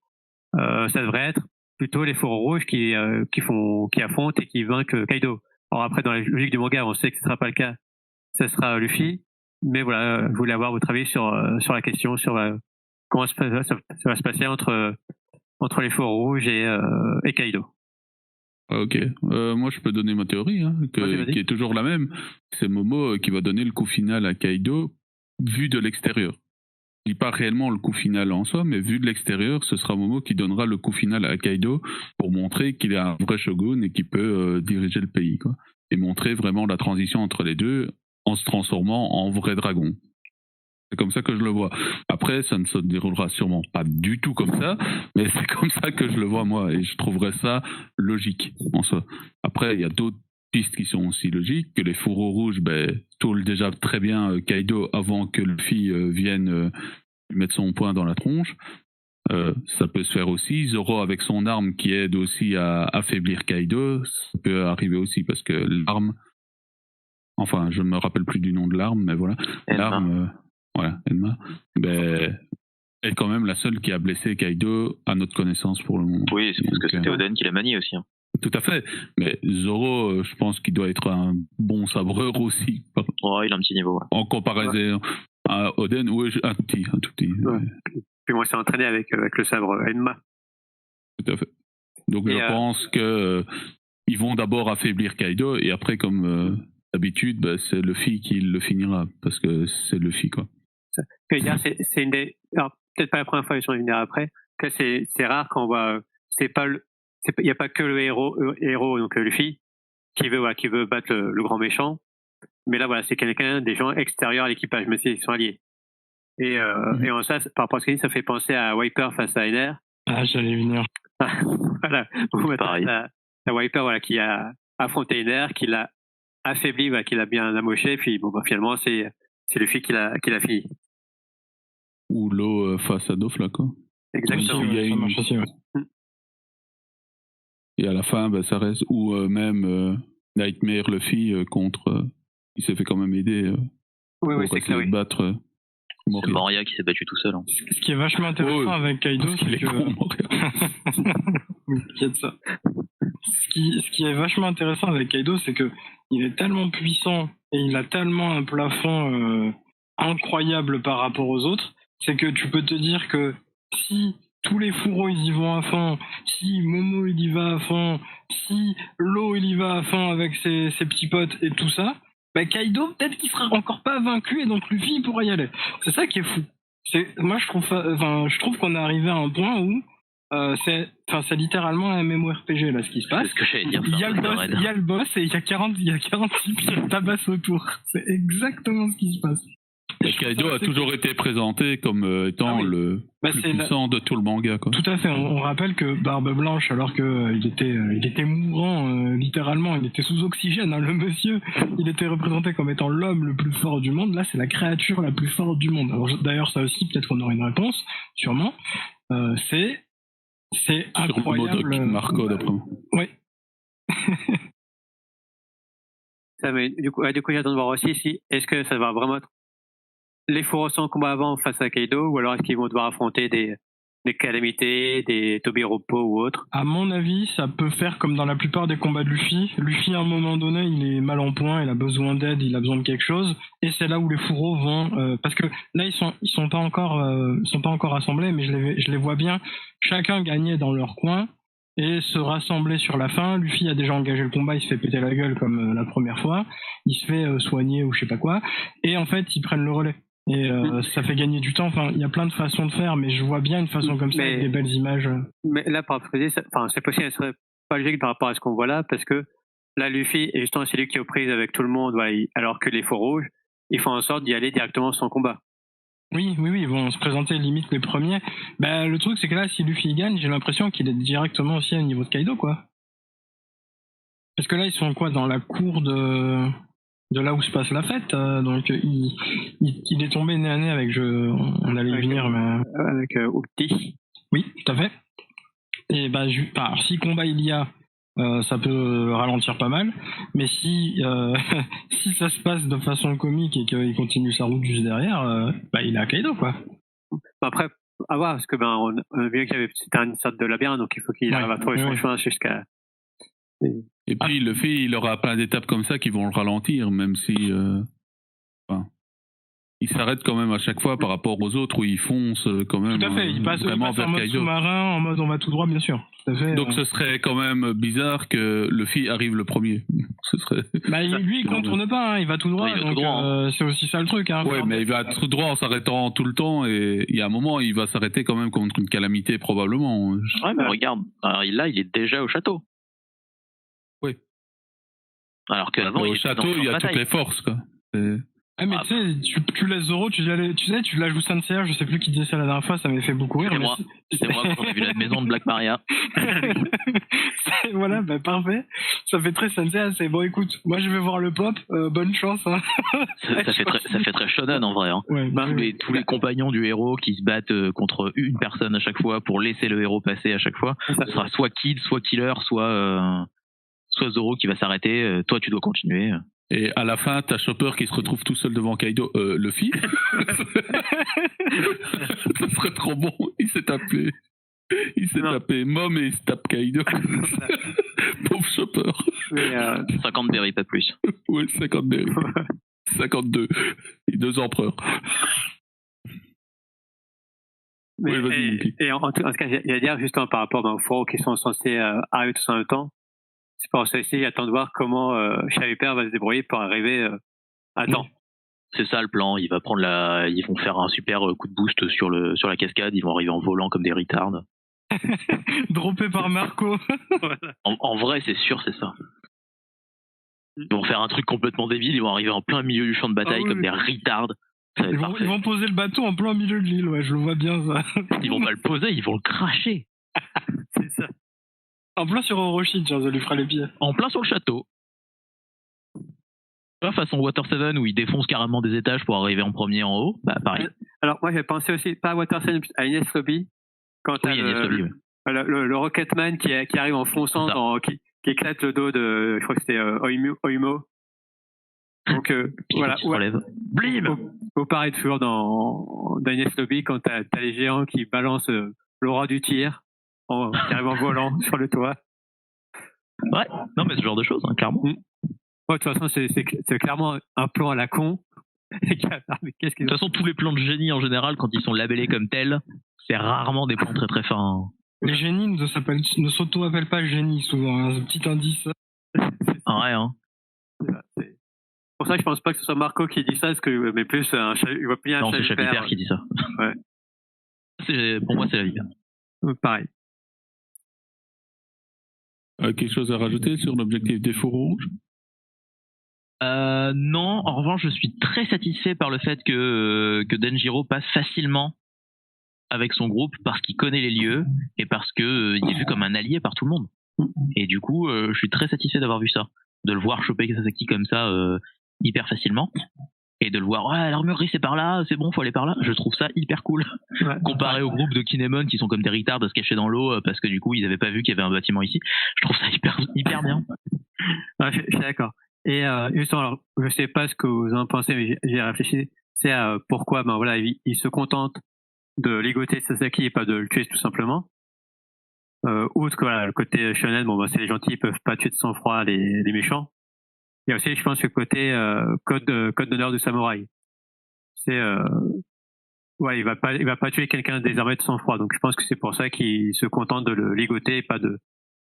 ça devrait être plutôt les fourreaux rouges qui affrontent et qui vainquent Kaido. Alors après, dans la logique du manga, on sait que ce sera pas le cas. Ça sera Luffy. Mais voilà, je voulais avoir votre avis sur la question, sur comment ça va se passer entre entre les fourreaux rouges et Kaido. Ok. Moi, je peux donner ma théorie, hein, Vas-y. qui est toujours la même. C'est Momo qui va donner le coup final à Kaido vu de l'extérieur. Je dis pas réellement le coup final en soi, mais vu de l'extérieur, ce sera Momo qui donnera le coup final à Kaido pour montrer qu'il est un vrai shogun et qu'il peut diriger le pays, quoi. Et montrer vraiment la transition entre les deux en se transformant en vrai dragon. C'est comme ça que je le vois. Après, ça ne se déroulera sûrement pas du tout comme ça, mais c'est comme ça que je le vois moi, et je trouverais ça logique en soi. Après, il y a d'autres pistes qui sont aussi logiques, que les fourreaux rouges tournent déjà très bien Kaido avant que Luffy vienne lui mettre son poing dans la tronche. Ça peut se faire aussi. Zoro avec son arme qui aide aussi à affaiblir Kaido, ça peut arriver aussi parce que l'arme, enfin je me rappelle plus du nom de l'arme, mais voilà, l'arme, voilà, Enma, est quand même la seule qui a blessé Kaido à notre connaissance pour le moment. Oui, c'est parce que c'était Oden qui l'a manié aussi. Hein. Tout à fait, mais Zoro, je pense qu'il doit être un bon sabreur aussi. Oh, il a un petit niveau. Ouais. En comparaison à Oden, oui, un tout petit. Ouais. Puis moi, c'est entraîné avec le sabre Enma. Tout à fait. Donc je pense que ils vont d'abord affaiblir Kaido et après, comme d'habitude, c'est Luffy qui le finira parce que c'est Luffy, quoi. Ce que je veux dire, c'est une des. Alors, peut-être pas la première fois, ils sont venus après. Que c'est rare quand on voit. Il n'y a pas que le héros, donc Luffy, qui veut battre le grand méchant. Mais là, voilà, c'est quelqu'un, des gens extérieurs à l'équipage, mais ils sont alliés. Et en ça, par rapport à ce qu'il dit, ça fait penser à Wiper face à Ener. Ah, j'allais venir. Voilà. Pareil. La Wiper, voilà, qui a affronté Ener, qui l'a affaibli, voilà, qui l'a bien amoché, puis finalement, c'est Luffy qui l'a fini. Ou l'eau face à Dofla, quoi. Exactement. Ça marche aussi, ouais. Et à la fin, ça reste. Ou même Nightmare Luffy contre. Il s'est fait quand même aider Oui, pour essayer de battre Moria. C'est Moria qui s'est battu tout seul. Hein. Ce qui est vachement intéressant avec Kaido, c'est que... ça. Ce qui est vachement intéressant avec Kaido, c'est que il est tellement puissant et il a tellement un plafond incroyable par rapport aux autres, c'est que tu peux te dire que si tous les fourreaux ils y vont à fond, si Momo il y va à fond, si Law il y va à fond avec ses petits potes et tout ça, Kaido peut-être qu'il sera encore pas vaincu et donc Luffy il pourra y aller. C'est ça qui est fou. Moi je trouve qu'on est arrivé à un point où c'est littéralement un MMORPG là ce qui se passe. C'est ce que j'allais dire. Il y a le boss et il y a 40 types qui tabassent autour. C'est exactement ce qui se passe. Et Kaido a toujours été présenté comme étant le plus puissant de tout le manga, quoi. Tout à fait. On rappelle que Barbe Blanche, alors que il était mourant, littéralement, il était sous oxygène, hein, le monsieur, il était représenté comme étant l'homme le plus fort du monde. Là, c'est la créature la plus forte du monde. Alors, d'ailleurs, ça aussi, peut-être qu'on aura une réponse, sûrement. C'est incroyable. Sur le mot de Marco, d'après moi. Oui. Ça, mais du coup, j'attends de voir aussi si est-ce que ça va vraiment être les fourreaux en combat avant face à Kaido, ou alors est-ce qu'ils vont devoir affronter des calamités, des Tobiropo ou autres? À mon avis, ça peut faire comme dans la plupart des combats de Luffy. Luffy, à un moment donné, il est mal en point, il a besoin d'aide, il a besoin de quelque chose, et c'est là où les fourreaux vont, parce que là ils sont pas encore assemblés, mais je les vois bien, chacun gagner dans leur coin et se rassembler sur la fin. Luffy a déjà engagé le combat, il se fait péter la gueule comme la première fois, il se fait soigner ou je sais pas quoi, et en fait ils prennent le relais. Et ça fait gagner du temps. Enfin, il y a plein de façons de faire, mais je vois bien une façon comme ça, avec des belles images. Mais là, par rapport à c'est possible, elle serait pas logique par rapport à ce qu'on voit là, parce que là, Luffy est justement celui qui est aux prises avec tout le monde, alors que les faux rouges, ils font en sorte d'y aller directement sans combat. Oui, ils vont se présenter limite les premiers. Le truc, c'est que là, si Luffy gagne, j'ai l'impression qu'il est directement aussi au niveau de Kaido, quoi. Parce que là, ils sont quoi, dans la cour de là où se passe la fête, donc il est tombé nez à nez avec on allait y venir, mais avec Uti. Oui, tout à fait. Et si combat il y a, ça peut ralentir pas mal, mais si si ça se passe de façon comique et qu'il continue sa route juste derrière, il est à Kaido, quoi. Après, à voir, parce que on a vu qu'il y avait c'était une sorte de labyrinthe, donc il faut qu'il arrive à trouver son chemin jusqu'à. Et puis le fait, il aura plein d'étapes comme ça qui vont le ralentir, même si. il s'arrête quand même à chaque fois par rapport aux autres où il fonce quand même. Tout à fait, il passe vraiment en vers mode Kaido. sous-marin, en mode on va tout droit, bien sûr. Tout à fait, Donc ce serait quand même bizarre que Luffy arrive le premier. Ce serait. Bah, lui, il contourne pas, hein, il va tout droit. Oui, il va donc, tout droit, hein. c'est aussi ça le truc. Hein, Ouais, mais il va tout droit en s'arrêtant tout le temps et il y a un moment il va s'arrêter quand même contre une calamité probablement. Ouais, mais regarde, alors, là, il est déjà au château. Oui. Alors qu'avant, il Au était dans château, le champ il y de a toutes bataille. les forces, quoi. C'est- Ah, mais tu sais, tu laisses Zoro, tu la joues sincère, je sais plus qui disait ça la dernière fois, ça m'avait fait beaucoup rire. C'est mais moi. C'est moi quand on a vu la maison de Black Maria. Voilà, bah parfait. Ça fait très sincère, c'est bon, écoute, moi je vais voir le pop, bonne chance. Hein. Ça fait très shonen en vrai. Hein. Ouais, bah, Tous les compagnons du héros qui se battent contre une personne à chaque fois pour laisser le héros passer à chaque fois. Ce sera soit Kid, soit Killer, soit Zoro qui va s'arrêter. Toi, tu dois continuer. Et à la fin, t'as Chopper qui se retrouve tout seul devant Kaido. Luffy. Ça serait trop bon. Il s'est tapé. Tapé Mom et il se tape Kaido. Pauvre Chopper. Mais, 50 berries, pas plus. Ouais, 52. 52. Et 2 empereurs. Mais, Oui, vas-y, Monkey. et en tout cas, il y a à dire justement par rapport aux forts qui sont censés arriver tous en même temps. C'est pour ça ici, j'attends de voir comment Chaliper va se débrouiller pour arriver à temps. C'est ça le plan. Ils vont faire un super coup de boost sur la cascade. Ils vont arriver en volant comme des retards. Droppé par Marco. En vrai, c'est sûr, c'est ça. Ils vont faire un truc complètement débile. Ils vont arriver en plein milieu du champ de bataille comme des retards. Ils vont poser le bateau en plein milieu de l'île, ouais, je le vois bien ça. Ils vont pas le poser, ils vont le cracher. C'est ça. En plein sur Orochi, tiens, ça lui fera les pieds. En plein sur le château. Façon Water 7 où ils défoncent carrément des étages pour arriver en premier en haut, bah pareil. Alors moi j'ai pensé aussi, pas à Water 7, à Ines Lobby. Quand oui, le Rocketman qui arrive en fonçant, qui éclate le dos de, je crois que c'était Oimo. Donc voilà. Qui se relève. Blim. Faut pareil toujours dans Ines Lobby quand t'as les géants qui balancent l'aura du tir, qui arrive en volant sur le toit. Ouais, non mais ce genre de choses, hein, clairement. Ouais, de toute façon, c'est clairement un plan à la con. De toute façon, tous les plans de génie en général, quand ils sont labellés comme tels, c'est rarement des plans très très fins. Les génies ne s'auto-appellent pas génies souvent, hein, un petit indice. Ouais, hein. C'est pour ça que je pense pas que ce soit Marco qui dit ça, mais plus il voit bien un non, c'est Chaliper qui dit ça. Ouais. Pour moi, c'est la Viper. Pareil. Quelque chose à rajouter sur l'objectif des fours rouges? Non, en revanche, je suis très satisfait par le fait que Denjiro passe facilement avec son groupe parce qu'il connaît les lieux et parce que il est vu comme un allié par tout le monde. Et du coup, je suis très satisfait d'avoir vu ça, de le voir choper Sasaki comme ça hyper facilement et de le voir l'armurerie c'est par là, c'est bon, faut aller par là. Je trouve ça hyper cool comparé au groupe de Kinemon qui sont comme des retards à se cacher dans l'eau parce que du coup ils avaient pas vu qu'il y avait un bâtiment ici. Je trouve ça hyper bien. Ouais, je suis d'accord. Et justement, alors, je sais pas ce que vous en pensez, mais j'ai réfléchi. C'est pourquoi, voilà, il se contente de ligoter Sasaki et pas de le tuer tout simplement. Outre que voilà, le côté shonen, c'est les gentils, ils peuvent pas tuer de sang-froid les méchants. Il y a aussi, je pense, le côté code d'honneur du samouraï. C'est il va pas tuer quelqu'un désarmé de sang-froid. Donc je pense que c'est pour ça qu'il se contente de le ligoter et pas de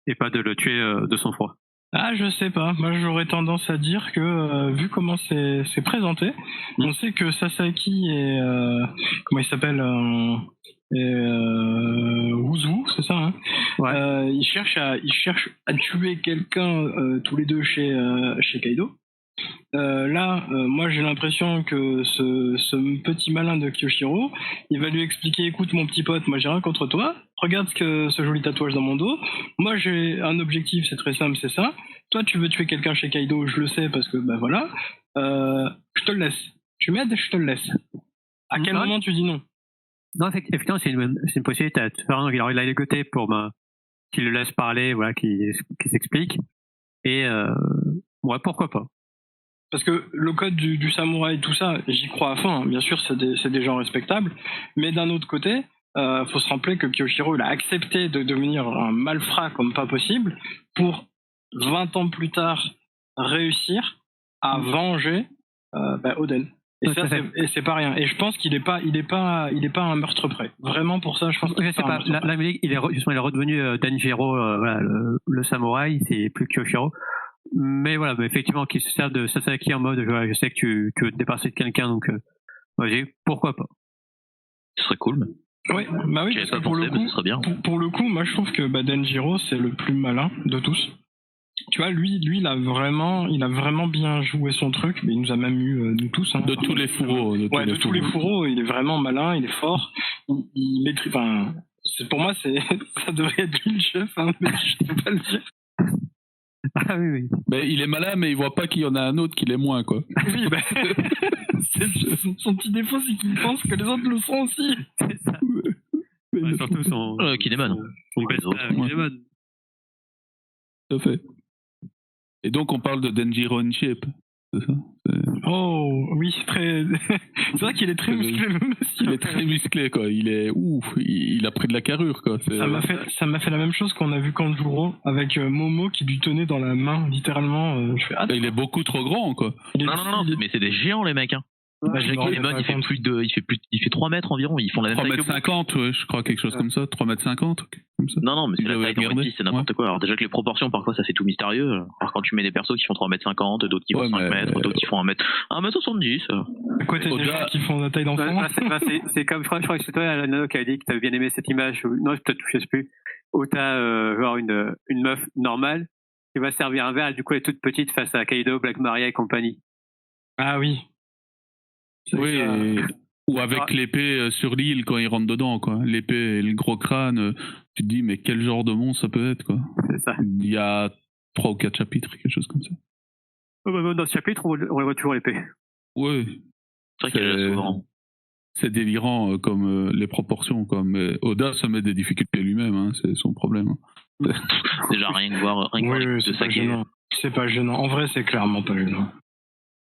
le tuer de sang-froid. Ah, je sais pas. Moi, j'aurais tendance à dire que, vu comment c'est présenté, on sait que Sasaki et comment il s'appelle, Wuzu, c'est ça, hein. Ouais. Ils cherchent à tuer quelqu'un tous les deux chez Kaido. Là, moi j'ai l'impression que ce petit malin de Kyoshiro, il va lui expliquer, écoute mon petit pote, moi j'ai rien contre toi, regarde ce joli tatouage dans mon dos, moi j'ai un objectif, c'est très simple, c'est ça, toi tu veux tuer quelqu'un chez Kaido, je le sais parce que voilà, je te le laisse, tu m'aides, je te le laisse. À quel moment tu dis non? Non, effectivement c'est une possibilité, il a ligoté pour qu'il le laisse parler, voilà, qu'il s'explique, et pourquoi pas. Parce que le code du samouraï, tout ça, j'y crois à fond, hein. Bien sûr, c'est des gens respectables. Mais d'un autre côté, faut se rappeler que Kyoshiro, il a accepté de devenir un malfrat comme pas possible pour 20 ans plus tard réussir à venger Oden. Et ça, c'est pas rien. Et je pense qu'il est pas à un meurtre près. Vraiment, pour ça, je pense que c'est pas. Là, il est redevenu Denjiro, voilà, le samouraï, c'est plus Kyoshiro. Mais voilà, effectivement, qu'il se sert de Sasaki en mode, je sais que tu veux te débarrasser de quelqu'un, donc vas-y, pourquoi pas. Ce serait cool. Oui, bah oui, parce que pour le coup, moi je trouve que Denjiro c'est le plus malin de tous. Tu vois, lui, il a vraiment bien joué son truc, mais il nous a même eu nous tous. Hein. De tous les fourreaux. De tous les fourreaux, il est vraiment malin, il est fort, il maîtrise. Enfin, pour moi, ça devrait être lui le chef, hein, mais je ne peux pas le dire. Ah oui. Mais il est malin, mais il voit pas qu'il y en a un autre qui l'est moins, quoi. Oui, son petit défaut, c'est qu'il pense que les autres le sont aussi. C'est ça. Surtout son Kinemon. Son Kinemon. Tout à fait. Et donc on parle de Denjiro in shape, c'est ça? Oh oui, très. C'est vrai qu'il est très musclé. Il est très musclé, quoi. Il est il a pris de la carrure, quoi. Ça m'a fait la même chose qu'on a vu Kanjuro avec Momo qui lui tenait dans la main, littéralement. Il est beaucoup trop grand, quoi. Non, mais c'est des géants les mecs. Hein. Kinemon, il fait 3 mètres environ, ils font la même taille. 3,50 m, ouais, je crois, quelque chose comme ça, 3,50 m, comme ça. Non, mais c'est la taille de One Piece, c'est n'importe quoi. Alors déjà que les proportions, parfois, ça fait tout mystérieux. Alors quand tu mets des persos qui font 3,50 m, d'autres qui font 5 mètres, d'autres qui font 1m70. À côté des gens qui font la taille d'enfant. C'est comme, je crois que c'est toi, Nano, qui avait dit que t'avais bien aimé cette image, non, peut-être, je sais plus, où t'as genre une meuf normale qui va servir un verre, et du coup, elle est toute petite face à Kaido, Black Maria et compagnie. Ah oui. Oui, ou avec l'épée sur l'île quand il rentre dedans, quoi. L'épée et le gros crâne, tu te dis, mais quel genre de monstre ça peut être, quoi. C'est ça. Il y a 3 ou 4 chapitres, quelque chose comme ça. Dans ce chapitre, on voit toujours l'épée. Oui. C'est vrai qu'elle est souvent. C'est délirant comme les proportions, quoi. Mais Oda se met des difficultés lui-même, hein, c'est son problème. Déjà, rien que voir de Saki. C'est pas gênant. En vrai, c'est clairement pas gênant.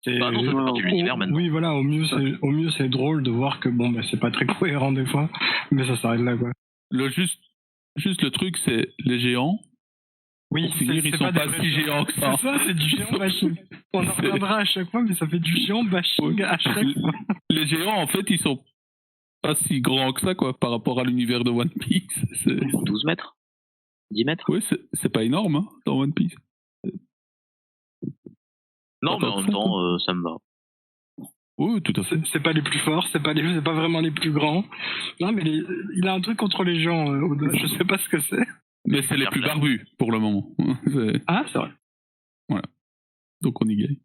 Non, c'est partie de l'univers maintenant. Oui, voilà, au mieux c'est drôle de voir que c'est pas très cohérent des fois, mais ça s'arrête là, quoi. Juste le truc, c'est les géants. Oui, pour finir, ils sont pas si géants que ça. C'est ça, c'est du géant bashing. On en reviendra à chaque fois, mais ça fait du géant bashing à chaque fois. Les géants, en fait, ils sont pas si grands que ça, quoi, par rapport à l'univers de One Piece. 12 mètres 10 mètres. Oui, c'est pas énorme, hein, dans One Piece. Non, mais en même temps, ça me va. Oui, tout à fait. C'est pas les plus forts, c'est pas vraiment les plus grands. Non, mais il a un truc contre les gens, je sais pas ce que c'est. Mais c'est les plus barbus, pour le moment. Ah, c'est vrai. Voilà. Donc on y gagne.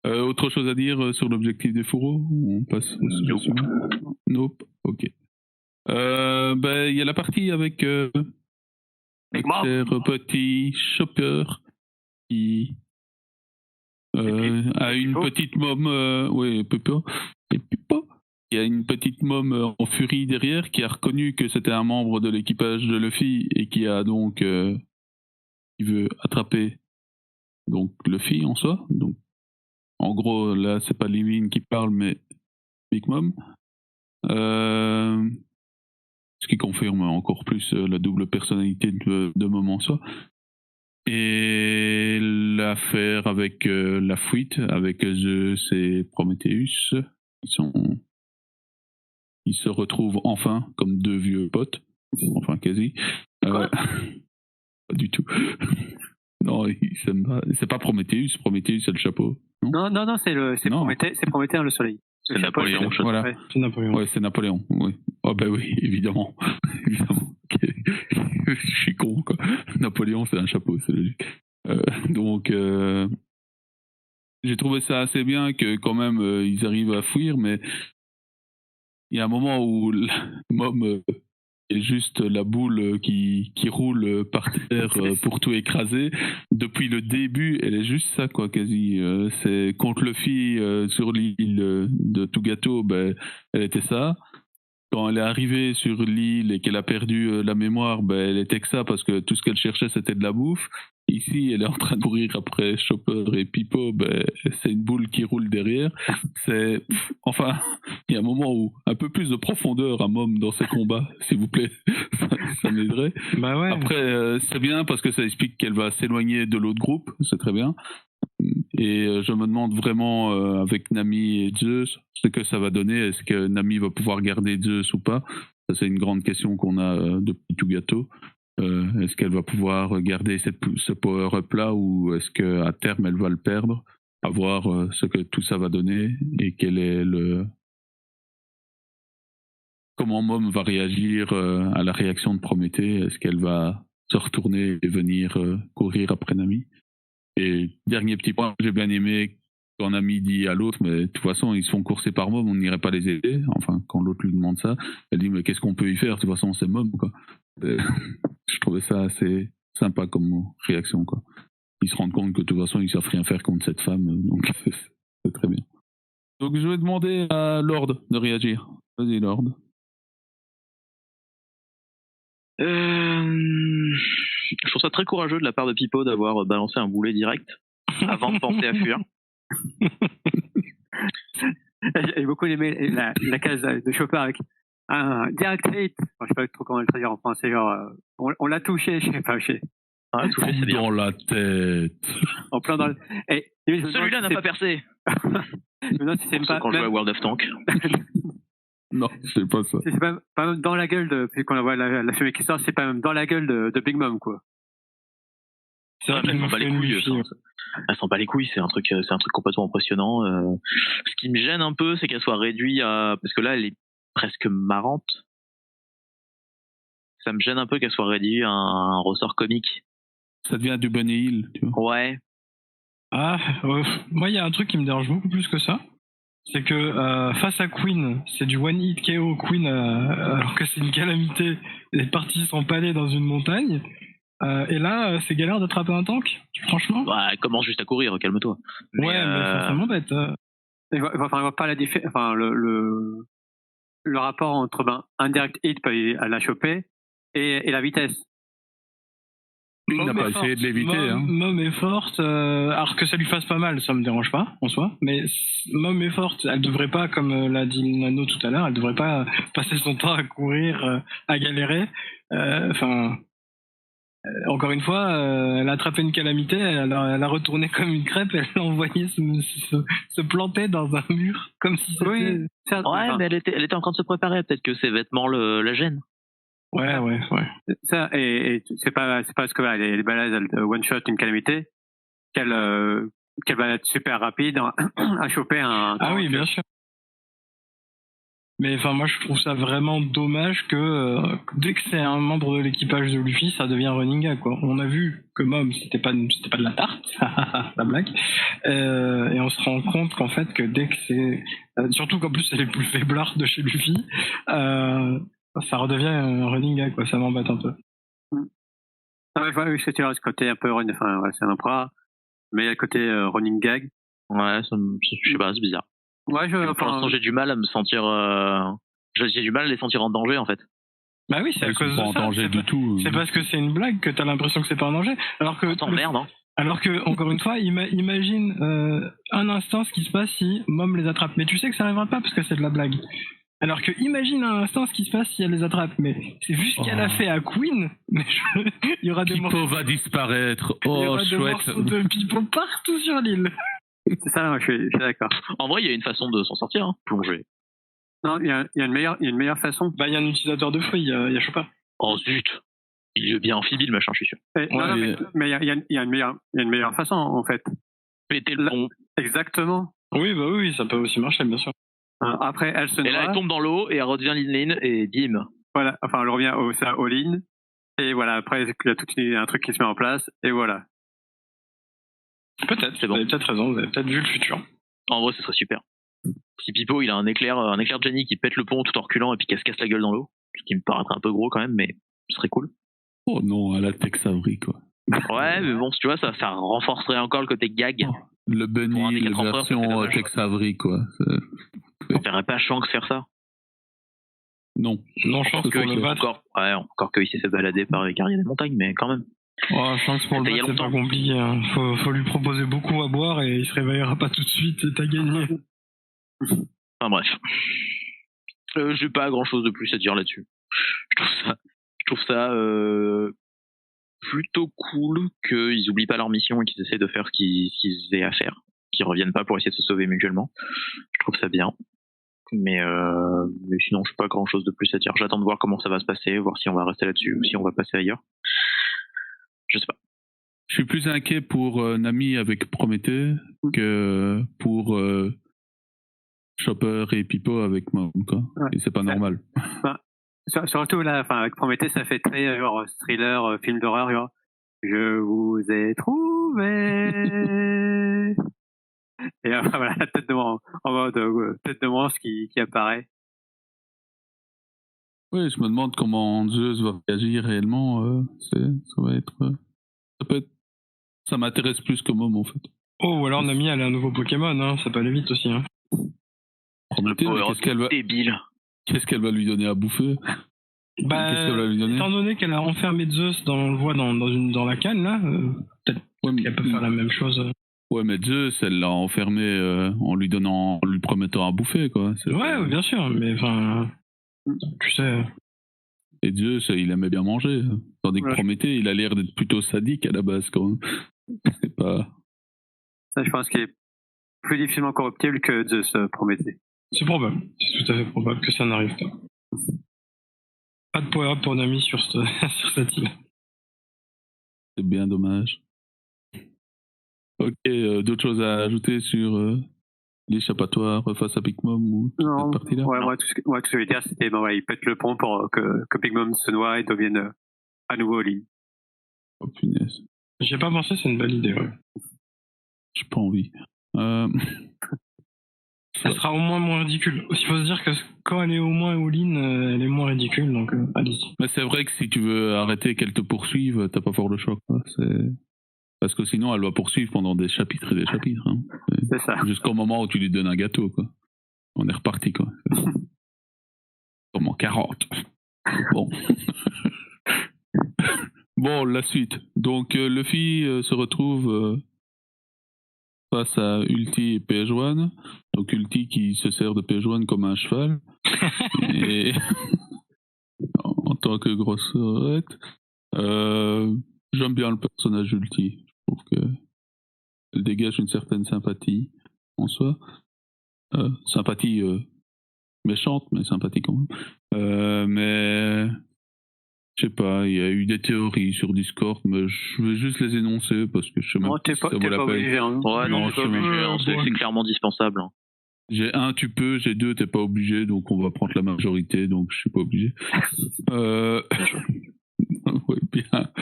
Autre chose à dire sur l'objectif des fourreaux? On passe au sujet suivant. Nope. Ok. Il y a la partie avec petit Chopper qui a une petite môme, il y a une petite môme en furie derrière qui a reconnu que c'était un membre de l'équipage de Luffy et qui a donc qui veut attraper donc Luffy en soi. Donc en gros là c'est pas Livine qui parle mais Big Mom. Ce qui confirme encore plus la double personnalité de Mom en soi. Et l'affaire avec la fuite, avec Zeus et Prometheus, ils se retrouvent enfin comme deux vieux potes, enfin quasi. Pas du tout. Non, c'est pas Prometheus c'est le chapeau. Non, c'est Prométhée le soleil. C'est Napoléon, voilà. Ouais, c'est Napoléon. Ouais, c'est Napoléon, oui. Oh ben oui, évidemment. Évidemment. Je suis con, quoi. Napoléon, c'est un chapeau, c'est logique. Donc, j'ai trouvé ça assez bien que quand même, ils arrivent à fuir, mais il y a un moment où Mom est juste la boule qui roule par terre pour tout écraser. Depuis le début, elle est juste ça, quoi, quasi. C'est contre Luffy sur l'île de Tugato, elle était ça. Quand elle est arrivée sur l'île et qu'elle a perdu la mémoire, elle était que ça parce que tout ce qu'elle cherchait c'était de la bouffe. Ici, elle est en train de courir après Chopper et Pipo, c'est une boule qui roule derrière. Enfin, il y a un moment où un peu plus de profondeur à Mom dans ses combats, s'il vous plaît, ça m'aiderait. Ouais. Après, c'est bien parce que ça explique qu'elle va s'éloigner de l'autre groupe, c'est très bien. Et je me demande vraiment avec Nami et Zeus ce que ça va donner. Est-ce que Nami va pouvoir garder Zeus ou pas? Ça, c'est une grande question qu'on a depuis tout gâteau. Est-ce qu'elle va pouvoir garder ce power-up là ou est-ce qu'à terme elle va le perdre? À voir ce que tout ça va donner et quel est comment Mom va réagir à la réaction de Prométhée. Est-ce qu'elle va se retourner et venir courir après Nami? Et dernier petit point, j'ai bien aimé quand Nami dit à l'autre, mais de toute façon, ils se font courser par Mom, on n'irait pas les aider. Enfin, quand l'autre lui demande ça, elle dit, mais qu'est-ce qu'on peut y faire? De toute façon, c'est Mom, quoi. Je trouvais ça assez sympa comme réaction, quoi. Ils se rendent compte que de toute façon, ils savent rien faire contre cette femme, donc c'est très bien. Donc, je vais demander à Lord de réagir. Vas-y, Lord. Je trouve ça très courageux de la part de Pipo d'avoir balancé un boulet direct avant de penser à fuir. J'ai beaucoup aimé la case de Chopper avec un direct hit. Enfin, je sais pas trop comment le traduire en français, genre on l'a touché, je sais pas, Ah, touché, c'est bien. Dans la tête. En plein dans le. Et, celui-là n'a pas percé. Non, si c'est pas. Quand je joue à World of Tanks. Non, c'est pas ça. C'est pas même dans la gueule de. Puis quand on voit la fumée qui sort, c'est pas même dans la gueule de Big Mom, quoi. C'est vrai elle s'en bat les couilles. Elle s'en bat les couilles, c'est un truc complètement impressionnant. Ce qui me gêne un peu, c'est qu'elle soit réduite à. Parce que là, elle est presque marrante. Ça me gêne un peu qu'elle soit réduite à un ressort comique. Ça devient du Bunny Hill, tu vois. Ouais. Ah, moi, il y a un truc qui me dérange beaucoup plus que ça. C'est que face à Queen, c'est du one hit KO Queen, alors que c'est une calamité. Les parties sont palées dans une montagne. Et là, c'est galère d'attraper un tank, franchement. Bah, elle commence juste à courir, calme-toi. Mais ça m'embête. Il voit pas la différence. Enfin, le rapport entre un direct hit à la choper et la vitesse. Il n'a pas essayé de l'éviter. Mom est forte, alors que ça lui fasse pas mal, ça me dérange pas en soi. Mais Mom est forte, elle devrait pas, comme l'a dit Nano tout à l'heure, elle devrait pas passer son temps à courir, à galérer. Encore une fois, elle a attrapé une calamité, elle a retourné comme une crêpe, elle l'a envoyé se planter dans un mur, comme si c'était... Oui, ouais, mais elle était en train de se préparer, peut-être que ses vêtements la gênent. Ouais. Ça, et c'est pas parce que elle est balèze, elle one shot une calamité qu'elle va être super rapide à choper un. Ah oui, bien sûr. Mais enfin, moi, je trouve ça vraiment dommage que dès que c'est un membre de l'équipage de Luffy, ça devient running gag, quoi. On a vu que Mom, c'était pas de la tarte, la blague. Et on se rend compte qu'en fait, que dès que c'est, surtout qu'en plus c'est les plus faiblards de chez Luffy, ça redevient un running gag, quoi. Ça m'embête un peu. Oui, c'est ce côté un peu, enfin, ouais, c'est un empereur, mais il y a le côté running gag. Ouais, je sais pas, c'est bizarre. Ouais, pour l'instant, j'ai du mal à me sentir. J'ai du mal à les sentir en danger, en fait. Bah oui, c'est à cause de ça. Pas en danger du tout. C'est parce que c'est une blague que t'as l'impression que c'est pas en danger. Alors que. Merde, hein. Alors que, encore une fois, imagine un instant ce qui se passe si Mom les attrape. Mais tu sais que ça n'arrivera pas parce que c'est de la blague. Alors que imagine un instant ce qui se passe si elle les attrape. Mais c'est vu ce qu'elle a fait à Queen. Mais il y aura des morceaux. Pipo va disparaître. Il y aura des morceaux de Pipo partout sur l'île. C'est ça, moi, je suis d'accord. En vrai, il y a une façon de s'en sortir, hein. Plonger. Non, il y a une meilleure façon. Bah, il y a un utilisateur de fruits, il y a Chopper. Oh zut! Il est bien amphibie, le machin, je suis sûr. Mais il y a une meilleure façon, en fait. Péter le pont. Exactement. Oui, ça peut aussi marcher, bien sûr. Après, elle se noie. Et là, elle tombe dans l'eau et elle redevient Lin et bim. Voilà, enfin, elle revient au all-in. Et voilà, après, il y a un truc qui se met en place, et voilà. Peut-être, vous avez peut-être raison, vous avez peut-être vu le futur. En vrai, ce serait super. Si Pipo, il a un éclair de génie qui pète le pont tout en reculant et puis qu'elle se casse la gueule dans l'eau, ce qui me paraîtrait un peu gros quand même, mais ce serait cool. Oh non, à la Tex Avery, quoi. Ouais, mais bon, tu vois, ça renforcerait encore le côté gag. Oh, le bunny, la version Tex Avery, quoi. On verrait pas Shanks faire ça. Non, Shanks pour le battre. Encore qu'il s'est fait balader par les carrières des montagnes, mais quand même. Oh, Shanks pour le battre, c'est pas compliqué. Hein. Faut lui proposer beaucoup à boire et il se réveillera pas tout de suite et t'as gagné. Enfin bref. J'ai pas grand chose de plus à dire là-dessus. Je trouve ça plutôt cool qu'ils oublient pas leur mission et qu'ils essaient de faire ce qu'ils aient à faire, qu'ils reviennent pas pour essayer de se sauver mutuellement. Je trouve ça bien. Mais sinon, je n'ai pas grand chose de plus à dire. J'attends de voir comment ça va se passer, voir si on va rester là-dessus ou si on va passer ailleurs. Je sais pas. Je suis plus inquiet pour Nami avec Prométhée que pour Chopper et Pipo avec Mom, quoi. Ouais. Et c'est pas normal. Surtout là, avec Prométhée, ça fait très genre thriller, film d'horreur, genre. Je vous ai trouvé. Et voilà, la tête de en mode tête de monstre qui apparaît. Oui, je me demande comment Zeus va réagir réellement. Ça va être. Ça m'intéresse plus que Mom en fait. Oh, ou alors Nami, elle a un nouveau Pokémon, hein. Ça peut aller vite aussi. Hein. Prométhée, qu'est-ce qu'elle va lui donner à bouffer? Bah, qu'est-ce qu'elle va lui donner? Étant donné qu'elle a enfermé Zeus on le voit dans la canne là, peut-être qu'elle peut faire la même chose. Ouais, mais Zeus, elle l'a enfermé en lui promettant à bouffer, quoi. Ouais, bien sûr, mais enfin, tu sais. Et Zeus, il aimait bien manger. Tandis que Prométhée, il a l'air d'être plutôt sadique à la base, quand même. C'est pas. Ça, je pense qu'il est plus difficilement corruptible que Zeus, Prométhée. C'est probable. C'est tout à fait probable que ça n'arrive pas. Pas de power-up pour Nami sur cette île. C'est bien dommage. Ok, d'autres choses à ajouter sur l'échappatoire face à Big Mom ou cette partie-là? Ouais, moi, tout ce que je voulais dire, c'était il pète le pont pour que Big Mom se noie et devienne à nouveau Olin. Oh punaise. J'y ai pas pensé, c'est une bonne idée, ouais. J'ai pas envie. Ça sera au moins ridicule. Il faut se dire que quand elle est au moins Olin, elle est moins ridicule, donc allez-y. Mais c'est vrai que si tu veux arrêter qu'elle te poursuive, t'as pas fort le choix, quoi. Parce que sinon, elle va poursuivre pendant des chapitres et des chapitres. Hein. C'est ça. Jusqu'au moment où tu lui donnes un gâteau, quoi. On est reparti, quoi. Comme en 40. Bon. Bon, la suite. Donc, Luffy se retrouve face à Ulti et PH1. Donc, Ulti qui se sert de PH1 comme un cheval. Et en tant que grosse rette. J'aime bien le personnage Ulti. Je trouve qu'elle dégage une certaine sympathie en soi. Sympathie méchante, mais sympathie quand même. Mais je sais pas, il y a eu des théories sur Discord, mais je vais juste les énoncer parce que je sais même pas si ça vaut la peine. Ouais, non, c'est clairement dispensable. Hein. J'ai 1, tu peux, j'ai 2, t'es pas obligé, donc on va prendre la majorité, donc je suis pas obligé. Oui, bien.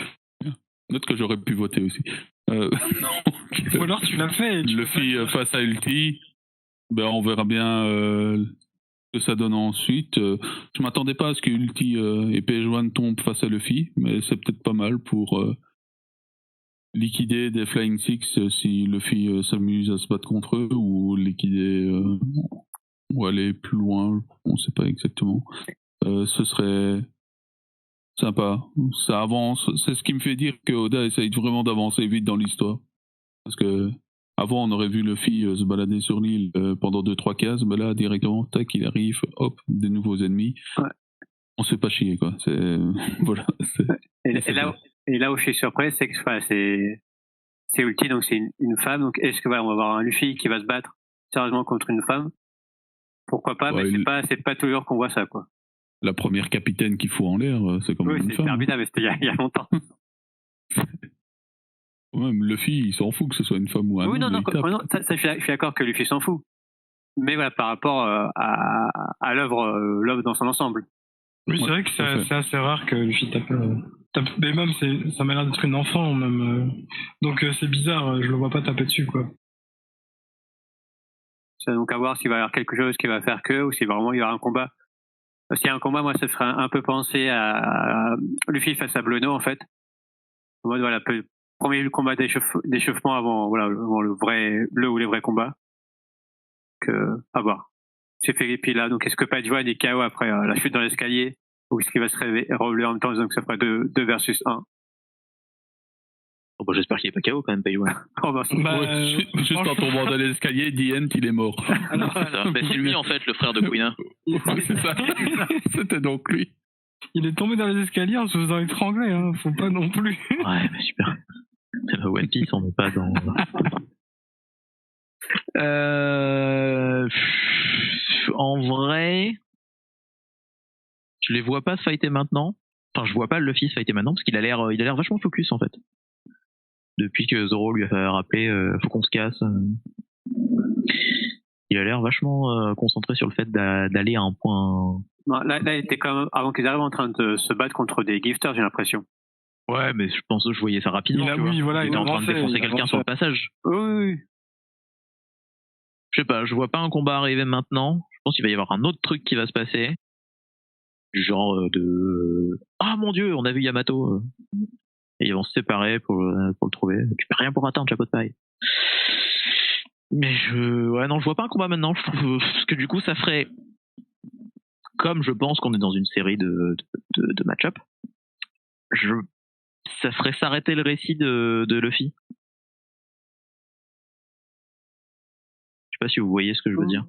Note que j'aurais pu voter aussi. Ou alors tu l'as fait. Luffy face à Ulti, ben on verra bien ce que ça donne ensuite. Je m'attendais pas à ce que Ulti et PH1 tombent face à Luffy, mais c'est peut-être pas mal pour liquider des Flying Six si Luffy s'amuse à se battre contre eux, ou liquider ou aller plus loin, on sait pas exactement. Ce serait sympa, ça avance, c'est ce qui me fait dire que Oda essaye vraiment d'avancer vite dans l'histoire. Parce que avant on aurait vu Luffy se balader sur l'île pendant 2-3 cases, mais là directement, tac, il arrive, hop, des nouveaux ennemis. Ouais. On se fait pas chier, quoi. Voilà. Et là où je suis surpris, c'est que c'est Ulti, donc c'est une femme. Donc est-ce que on va avoir un Luffy qui va se battre sérieusement contre une femme? Pourquoi pas, ouais, mais c'est pas toujours qu'on voit ça, quoi. La première capitaine qu'il faut en l'air, c'est comme une femme. Oui, c'est Herbida, mais c'était il y a longtemps. Même Luffy, il s'en fout que ce soit une femme ou un homme. Oui, non, ça, je suis d'accord que Luffy s'en fout. Mais voilà, par rapport à l'œuvre dans son ensemble. Oui, c'est vrai que c'est assez rare que Luffy tape. Mais même, ça m'a l'air d'être une enfant, même. Donc c'est bizarre, je le vois pas taper dessus, quoi. C'est donc à voir s'il va y avoir quelque chose qui va faire que, ou si vraiment il y aura un combat. S'il y a un combat, moi, ça ferait un peu penser à Luffy face à Blueno, en fait. En mode, voilà, premier combat d'échauffement avant le ou les vrais combats. À voir. C'est fait, et puis là, donc est-ce que Padjoan est KO après la chute dans l'escalier, ou est-ce qu'il va se relever en même temps, donc ça ferait 2 versus 1? Oh, bah, j'espère qu'il est pas KO quand même, Padjoan. Juste en tombant dans l'escalier, Dient, il est mort. C'est lui en fait, le frère de Quina. C'est ça. C'était donc lui. Il est tombé dans les escaliers en se faisant étrangler, hein. Faut pas non plus. Ouais, bah super. C'est la One Piece, on n'est pas dans. En vrai, je les vois pas se fighter maintenant. Enfin, je vois pas Luffy se fighter maintenant parce qu'il a l'air vachement focus en fait. Depuis que Zoro lui a rappelé, faut qu'on se casse. Il a l'air vachement concentré sur le fait d'aller à un point. Non, là, il était quand même, avant qu'ils arrivent, en train de se battre contre des gifters, j'ai l'impression. Ouais, mais je pense que je voyais ça rapidement. Oui, voilà, il était en train de défoncer quelqu'un sur le passage. Oui. Je sais pas, je vois pas un combat arriver maintenant. Je pense qu'il va y avoir un autre truc qui va se passer. Genre ah mon dieu, on a vu Yamato. Et ils vont se séparer pour le trouver. Tu peux rien pour attendre, chapeau de paille. Mais je vois pas un combat maintenant. Parce que du coup, ça ferait, comme je pense qu'on est dans une série de match-up, ça ferait s'arrêter le récit de Luffy. Je sais pas si vous voyez ce que je veux dire.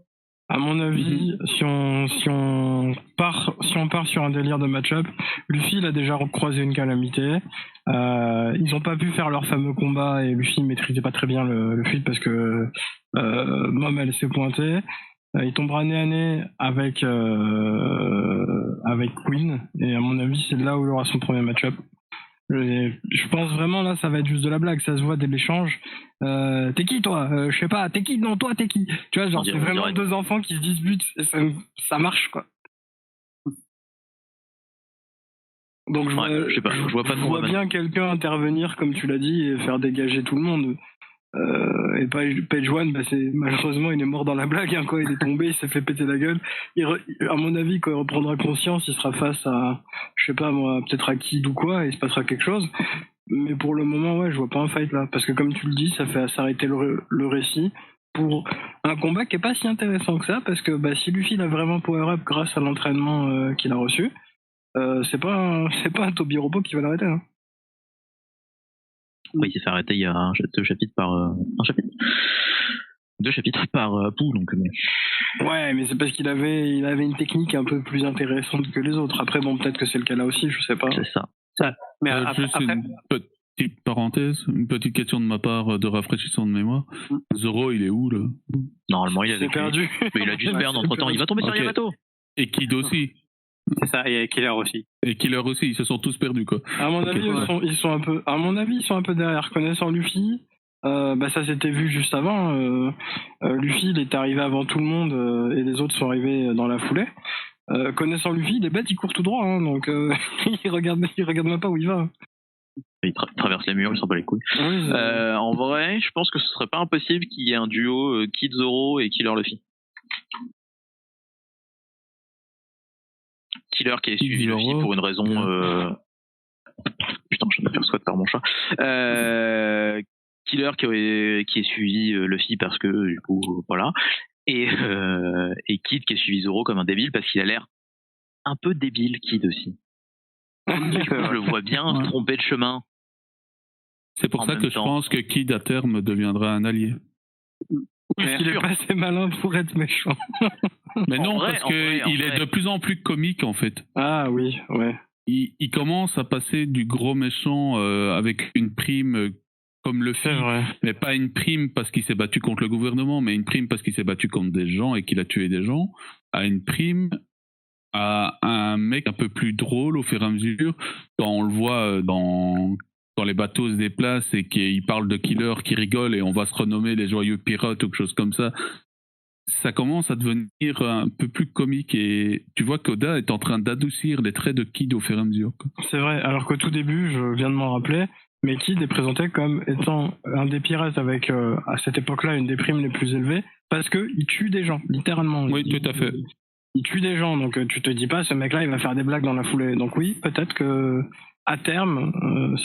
À mon avis, si on part sur un délire de match-up, Luffy il a déjà croisé une calamité. Ils ont pas pu faire leur fameux combat et Luffy maîtrisait pas très bien le feat parce que Mom elle s'est pointée. Il tombera nez à nez avec Queen et à mon avis c'est là où il aura son premier match-up. Je pense vraiment là ça va être juste de la blague, ça se voit dès l'échange. T'es qui toi? Je sais pas, t'es qui? Non toi t'es qui? Tu vois, genre c'est vraiment deux enfants qui se disputent et ça marche quoi. Donc je vois bien quelqu'un intervenir comme tu l'as dit et faire dégager tout le monde. Et Page One, malheureusement il est mort dans la blague, hein, quoi. Il est tombé, il s'est fait péter la gueule. À mon avis, quand il reprendra conscience, il sera face à, je sais pas moi, peut-être à Kid ou quoi, et il se passera quelque chose. Mais pour le moment, ouais, je vois pas un fight là, parce que comme tu le dis, ça fait s'arrêter le récit pour un combat qui est pas si intéressant que ça, parce que si Luffy il a vraiment power up grâce à l'entraînement qu'il a reçu, c'est pas un Toby Robot qui va l'arrêter. Hein. Oui, il s'est fait arrêter il y a deux chapitres par pou, donc Ouais, mais c'est parce qu'il avait une technique un peu plus intéressante que les autres. Après, bon, peut-être que c'est le cas là aussi, je sais pas. C'est ça. Mais juste une petite parenthèse, une petite question de ma part de rafraîchissement de mémoire. Zoro, il est où là? Normalement, il a perdu. Mais il a dû se perdre entre temps. Il va tomber sur Yamato. Et Kid aussi. C'est ça, et Killer aussi. Et Killer aussi, ils se sont tous perdus quoi. À mon avis, ils sont un peu. À mon avis, ils sont un peu derrière. Connaissant Luffy, ça s'était vu juste avant. Luffy, il est arrivé avant tout le monde et les autres sont arrivés dans la foulée. Connaissant Luffy, les bêtes, ils courent tout droit, hein, donc il regarde même pas où il va. Il traverse les murs, il s'en bat les couilles. Oui, en vrai, je pense que ce serait pas impossible qu'il y ait un duo Kid Zoro et Killer Luffy. Killer qui est suivi Luffy pour une raison. Putain, je m'aperçois de par mon chat. Killer qui est suivi Luffy parce que du coup voilà. Et Kid qui est suivi Zoro comme un débile parce qu'il a l'air un peu débile, Kid aussi. Je le vois bien se tromper de chemin. C'est pour ça que je pense que Kid à terme deviendra un allié. Parce qu'il est pas assez malin pour être méchant. Mais non, parce qu'il est de plus en plus comique en fait. Ah oui, ouais. Il commence à passer du gros méchant avec une prime comme Luffy, mais pas une prime parce qu'il s'est battu contre le gouvernement, mais une prime parce qu'il s'est battu contre des gens et qu'il a tué des gens, à une prime à un mec un peu plus drôle au fur et à mesure, quand on le voit quand les bateaux se déplacent et qu'il parle de Killer qui rigole et on va se renommer les joyeux pirates ou quelque chose comme ça. Ça commence à devenir un peu plus comique et tu vois qu'Oda est en train d'adoucir les traits de Kid au fur et à mesure. C'est vrai, alors qu'au tout début, je viens de m'en rappeler, mais Kid est présenté comme étant un des pirates avec, à cette époque-là, une des primes les plus élevées, parce qu'il tue des gens, littéralement. Oui, tout à fait. Il tue des gens, donc tu te dis pas, ce mec-là, il va faire des blagues dans la foulée. Donc oui, peut-être que à terme,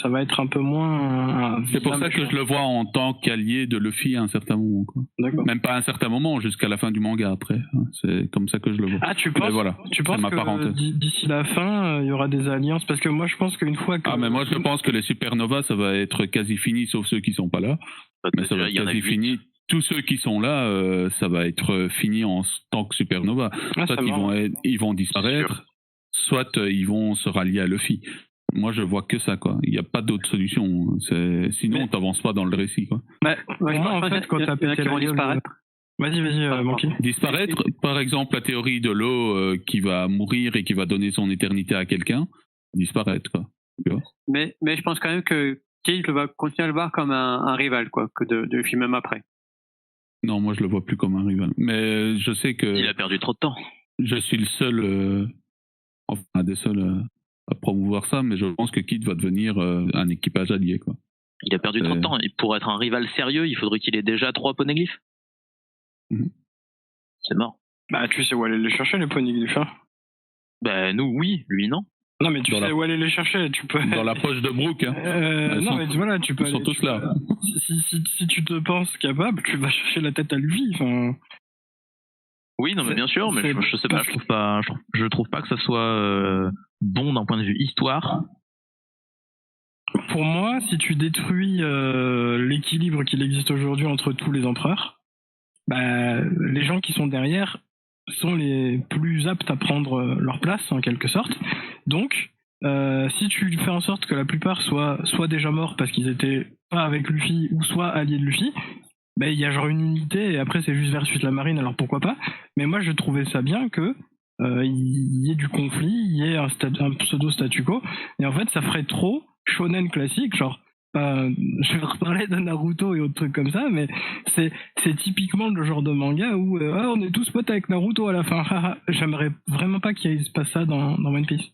ça va être un peu moins... C'est pour ça que je le vois en tant qu'allié de Luffy à un certain moment. Quoi. Même pas à un certain moment, jusqu'à la fin du manga après. C'est comme ça que je le vois. Ah, tu penses, tu penses que d'ici la fin, il y aura des alliances? Parce que moi, je pense qu'une fois que... Ah, mais moi, je pense que les supernovas, ça va être quasi fini, sauf ceux qui sont pas là. Mais ça va être quasi fini. Tous ceux qui sont là, ça va être fini en tant que supernova. Soit ils vont disparaître. soit ils vont se rallier à Luffy. Moi, je vois que ça, quoi. Il n'y a pas d'autre solution. Sinon, t'avances pas dans le récit, quoi. Moi, en fait, quand t'as pété la gueule... Vas-y, Monkey. Disparaître, par exemple, la théorie de l'eau qui va mourir et qui va donner son éternité à quelqu'un, disparaître, quoi. Tu vois. Mais je pense quand même que Kid va continuer à le voir comme un rival, quoi, que de Luffy même après. Non, moi, je le vois plus comme un rival. Mais je sais que... Il a perdu trop de temps. Je suis le seul... enfin, un des seuls... à promouvoir ça, mais je pense que Kid va devenir un équipage allié, quoi. Il a perdu trop de temps. Et pour être un rival sérieux, il faudrait qu'il ait déjà 3 poneglyphes. C'est mort. Bah, tu sais où aller les chercher, les poneglyphes, hein. Bah, nous, oui, lui, non. Non, mais tu sais où aller les chercher, tu peux... Dans la poche de Brooke, hein. Mais voilà, tu peux... Ils sont tous là. Si tu te penses capable, tu vas chercher la tête à lui, enfin... Oui, non, mais bien sûr, mais je sais pas, je trouve pas que ça soit bon d'un point de vue histoire. Pour moi, si tu détruis l'équilibre qu'il existe aujourd'hui entre tous les empereurs, bah, les gens qui sont derrière sont les plus aptes à prendre leur place, en quelque sorte. Donc, si tu fais en sorte que la plupart soient déjà morts parce qu'ils étaient pas avec Luffy ou soit alliés de Luffy, ben, il y a genre une unité et après c'est juste versus la marine, alors pourquoi pas. Mais moi je trouvais ça bien que il y ait du conflit, il y ait un pseudo statu quo, et en fait ça ferait trop shonen classique, genre je vais reparler de Naruto et autres trucs comme ça, mais c'est typiquement le genre de manga où on est tous potes avec Naruto à la fin. J'aimerais vraiment pas qu'il se passe ça dans One Piece.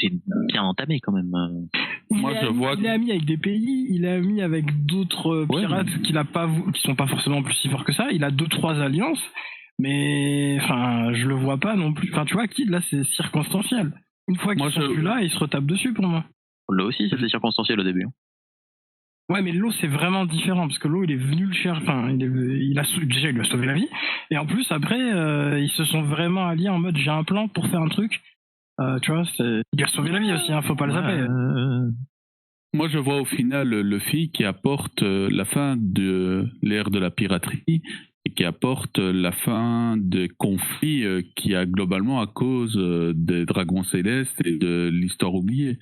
C'est bien entamé quand même. Moi, je vois. Il est ami avec des pays, il est ami avec d'autres pirates qui sont pas forcément plus si forts que ça. Il a 2-3 alliances, mais enfin, je le vois pas non plus. Enfin, tu vois, Kid là, c'est circonstanciel. Une fois qu'ils sont plus là, ils se retapent dessus pour moi. Là aussi, c'est circonstanciel au début. Ouais, mais l'eau c'est vraiment différent parce que l'eau il est venu le chercher. Enfin, il lui a sauvé la vie, et en plus après, ils se sont vraiment alliés en mode j'ai un plan pour faire un truc. Tu vois, il lui a sauvé la vie aussi, hein, faut pas le zapper. Moi, je vois au final Luffy qui apporte la fin de l'ère de la piraterie et qui apporte la fin des conflits qu'il y a globalement à cause des dragons célestes et de l'histoire oubliée.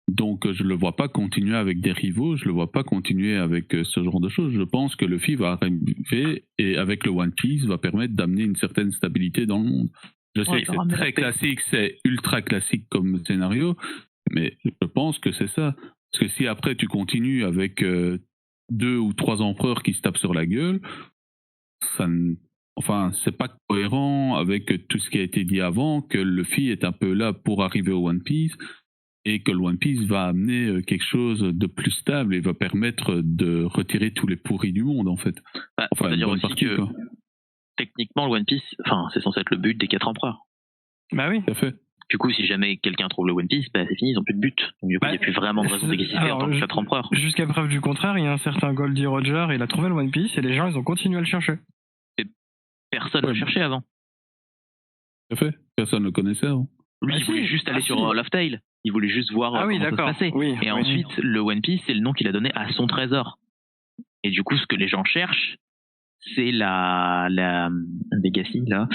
Donc, je le vois pas continuer avec des rivaux, je le vois pas continuer avec ce genre de choses. Je pense que Luffy va arriver et avec le One Piece va permettre d'amener une certaine stabilité dans le monde. Je sais que c'est très classique, c'est ultra classique comme scénario, mais je pense que c'est ça. Parce que si après tu continues avec 2 ou 3 empereurs qui se tapent sur la gueule, c'est pas cohérent avec tout ce qui a été dit avant, que Luffy est un peu là pour arriver au One Piece, et que le One Piece va amener quelque chose de plus stable et va permettre de retirer tous les pourris du monde, en fait. C'est-à-dire aussi partie, que... quoi. Techniquement, le One Piece, c'est censé être le but des 4 empereurs. Bah oui. Tout à fait. Du coup, si jamais quelqu'un trouve le One Piece, c'est fini, ils n'ont plus de but. Donc du coup, il n'y a plus vraiment de raison d'exister en tant que 4 empereurs. Jusqu'à preuve du contraire, il y a un certain Goldie Roger, il a trouvé le One Piece et les gens, ils ont continué à le chercher. Et personne ne le cherchait avant. Tout à fait. Personne ne le connaissait avant. Lui, il voulait juste aller sur Laugh Tale. Il voulait juste voir comment ça se passait. Et ensuite, le One Piece, c'est le nom qu'il a donné à son trésor. Et du coup, ce que les gens cherchent, c'est la legacy, là.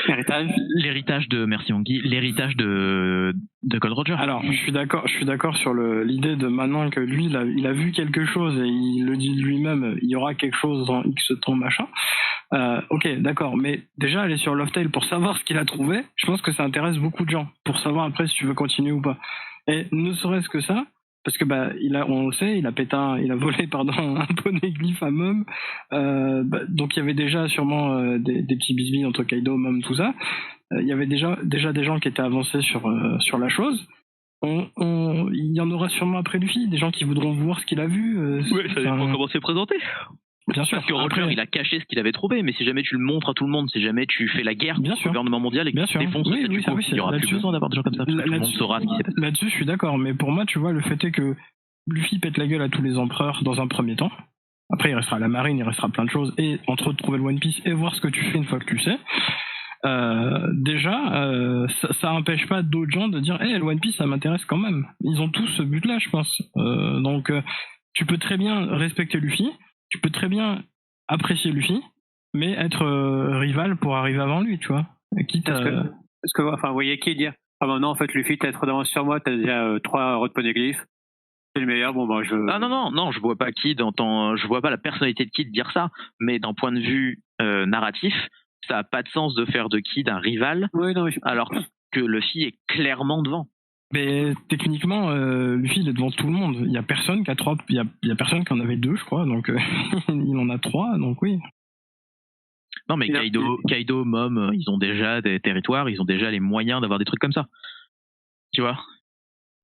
L'héritage de, merci Anguille, l'héritage de Gold Roger. Alors, je suis d'accord sur l'idée de maintenant que lui, il a vu quelque chose et il le dit lui-même, il y aura quelque chose dans X temps machin. Ok, d'accord, mais déjà aller sur Laugh Tale pour savoir ce qu'il a trouvé, je pense que ça intéresse beaucoup de gens, pour savoir après si tu veux continuer ou pas. Et ne serait-ce que ça, parce que on le sait, il a volé un poneglyphe à Mom, donc il y avait déjà sûrement des petits bisbilles entre Kaido, Mom, tout ça. Il y avait déjà des gens qui étaient avancés sur la chose. Il y en aura sûrement après Luffy, des gens qui voudront voir ce qu'il a vu. Oui, ça dépend comment c'est présenté. Bien sûr. Parce que Roger, il a caché ce qu'il avait trouvé, mais si jamais tu le montres à tout le monde, si jamais tu fais la guerre contre le gouvernement mondial et que tu défonces il n'y aura plus besoin d'avoir des gens comme ça. Tout le monde saura ce qui s'est passé. Là-dessus, je suis d'accord, mais pour moi, tu vois, le fait est que Luffy pète la gueule à tous les empereurs dans un premier temps. Après, il restera à la marine, il restera plein de choses, et entre autres, trouver le One Piece et voir ce que tu fais une fois que tu sais. Ça empêche pas d'autres gens de dire le One Piece, ça m'intéresse quand même. Ils ont tous ce but-là, je pense. Donc, tu peux très bien respecter Luffy, tu peux très bien apprécier Luffy, mais être rival pour arriver avant lui, tu vois. Parce que, enfin, vous voyez qui dire ah ben non, en fait, Luffy, t'as trop d'avance sur moi, t'as déjà 3 road poneglyphes, c'est le meilleur, bon, ben je. Ah non, je vois pas Kid je vois pas la personnalité de Kid dire ça, mais d'un point de vue narratif, ça a pas de sens de faire de Kid un rival, Oui, non, alors que Luffy est clairement devant. Mais techniquement, Luffy il est devant tout le monde. Il y a personne qui a 3, il y a personne qui en avait 2, je crois, donc il en a 3, donc oui. Non, mais Kaido, Mom, ils ont déjà des territoires, ils ont déjà les moyens d'avoir des trucs comme ça. Tu vois?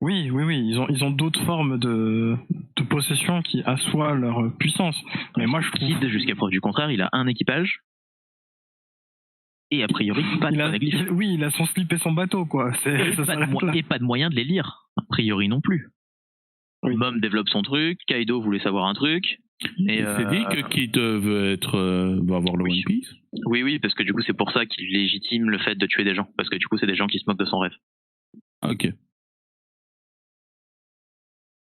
Oui, ils ont d'autres formes de possession qui assoient leur puissance. Mais moi, je trouve Kid, jusqu'à preuve du contraire, il a un équipage et a priori pas de poneglyphes. Oui, il a son slip et son bateau, quoi. Et pas de moyen de les lire, a priori non plus. Oui. Mom développe son truc, Kaido voulait savoir un truc. Et c'est dit que Kid va avoir le One Piece. Oui, parce que du coup c'est pour ça qu'il légitime le fait de tuer des gens, parce que du coup c'est des gens qui se moquent de son rêve. Ok.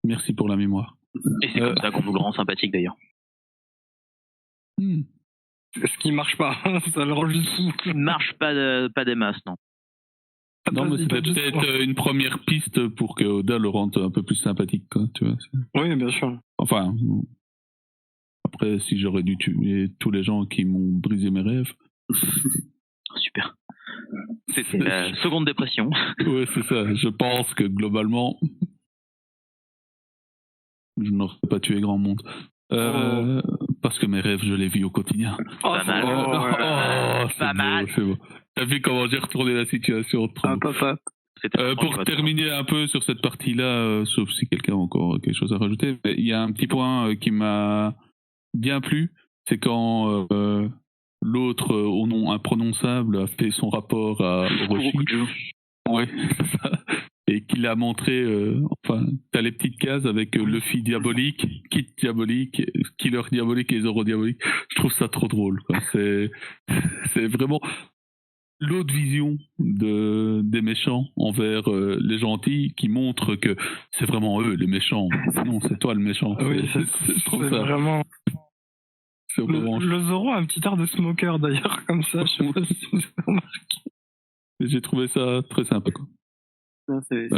Merci pour la mémoire. Et c'est comme ça qu'on vous le rend sympathique d'ailleurs. Ce qui marche pas, ça le rend juste fou. Ce qui marche pas des masses, non. Non, mais c'était peut-être une première piste pour que Oda le rende un peu plus sympathique, quoi, tu vois. Oui, bien sûr. Enfin, après, si j'aurais dû tuer tous les gens qui m'ont brisé mes rêves. Super. C'était la seconde dépression. Ouais, c'est ça. Je pense que globalement, je n'aurais pas tué grand monde. Parce que mes rêves, je les vis au quotidien. Pas mal. Pas mal. C'est beau. T'as vu comment j'ai retourné la situation? Pour terminer un peu sur cette partie-là, sauf si quelqu'un a encore quelque chose à rajouter, il y a un petit point qui m'a bien plu, c'est quand l'autre au nom imprononçable a fait son rapport à Orochi. Ouais, c'est ça. Et qu'il a montré, t'as les petites cases avec Luffy diabolique, Kid diabolique, Killer diabolique et Zoro diabolique. Je trouve ça trop drôle, quoi. C'est vraiment l'autre vision des méchants envers les gentils qui montre que c'est vraiment eux les méchants. Non, c'est toi le méchant. Oui, c'est trop ça. Vraiment. Le Zoro a un petit air de smoker d'ailleurs, comme ça. Je sais pas si vous avez remarqué. J'ai trouvé ça très sympa, quoi. Non, c'est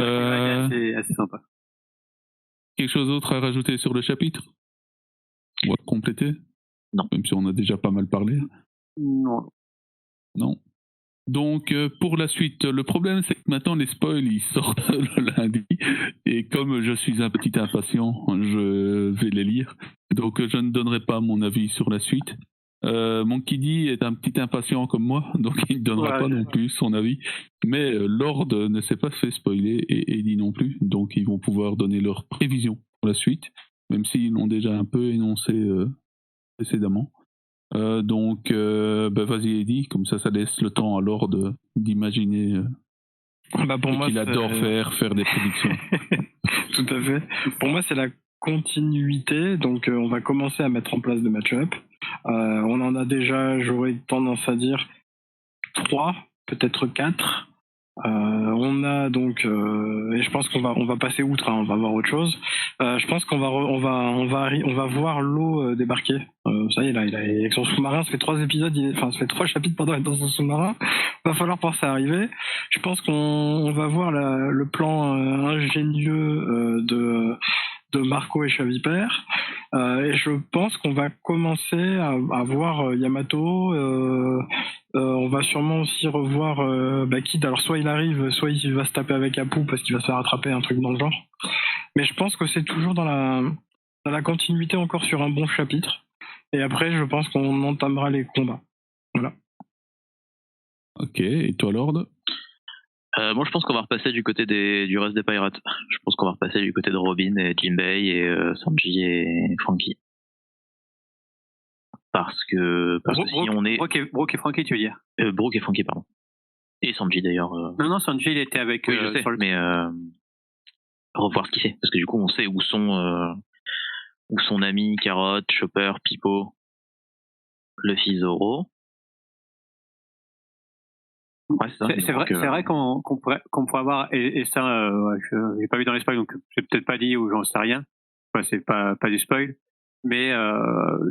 assez sympa. Quelque chose d'autre à rajouter sur le chapitre? Ou à compléter? Non. Même si on a déjà pas mal parlé. Non. Donc, pour la suite, le problème, c'est que maintenant, les spoils, ils sortent le lundi. Et comme je suis un petit impatient, je vais les lire. Donc, je ne donnerai pas mon avis sur la suite. Mon Kiddy est un petit impatient comme moi, donc il ne donnera pas non plus son avis. Mais Lord ne s'est pas fait spoiler et Eddie non plus. Donc, ils vont pouvoir donner leurs prévisions pour la suite, même s'ils l'ont déjà un peu énoncé précédemment. Donc, vas-y Eddie, comme ça laisse le temps à Lord d'imaginer pour moi, qu'il adore faire des prédictions. Tout à fait. Pour moi, c'est la continuité, donc on va commencer à mettre en place des match-up. On en a déjà, j'aurais tendance à dire, 3, peut-être 4. On a donc, et je pense qu'on va passer outre, hein, on va voir autre chose. Je pense qu'on va voir l'eau débarquer. Ça y est, là, il est avec son sous-marin. Ça fait 3 épisodes, ça fait 3 chapitres pendant être dans son sous-marin. Va falloir penser à arriver. Je pense qu'on va voir le plan ingénieux de Marco et Chaviper. Et je pense qu'on va commencer à voir Yamato. On va sûrement aussi revoir Kid. Alors soit il arrive, soit il va se taper avec Apu parce qu'il va se faire attraper, un truc dans le genre. Mais je pense que c'est toujours dans la continuité, encore sur un bon chapitre. Et après, je pense qu'on entamera les combats. Voilà. Ok, et toi Lord? Moi je pense qu'on va repasser du côté du reste des pirates. Je pense qu'on va repasser du côté de Robin et Jinbei et Sanji et Franky. Parce que si on est... Brooke et Franky, tu veux dire? Brooke et Franky, pardon. Et Sanji d'ailleurs. Non, Sanji il était avec... Oui, je sais, mais revoir ce qu'il fait. Parce que du coup on sait où sont son ami, Carotte, Chopper, Pipo, Luffy, Zoro. Ouais, c'est vrai qu'on pourrait avoir, et ça, je n'ai pas vu dans les spoils, donc j'ai peut-être pas dit ou j'en sais rien. Enfin, c'est pas du spoil. Mais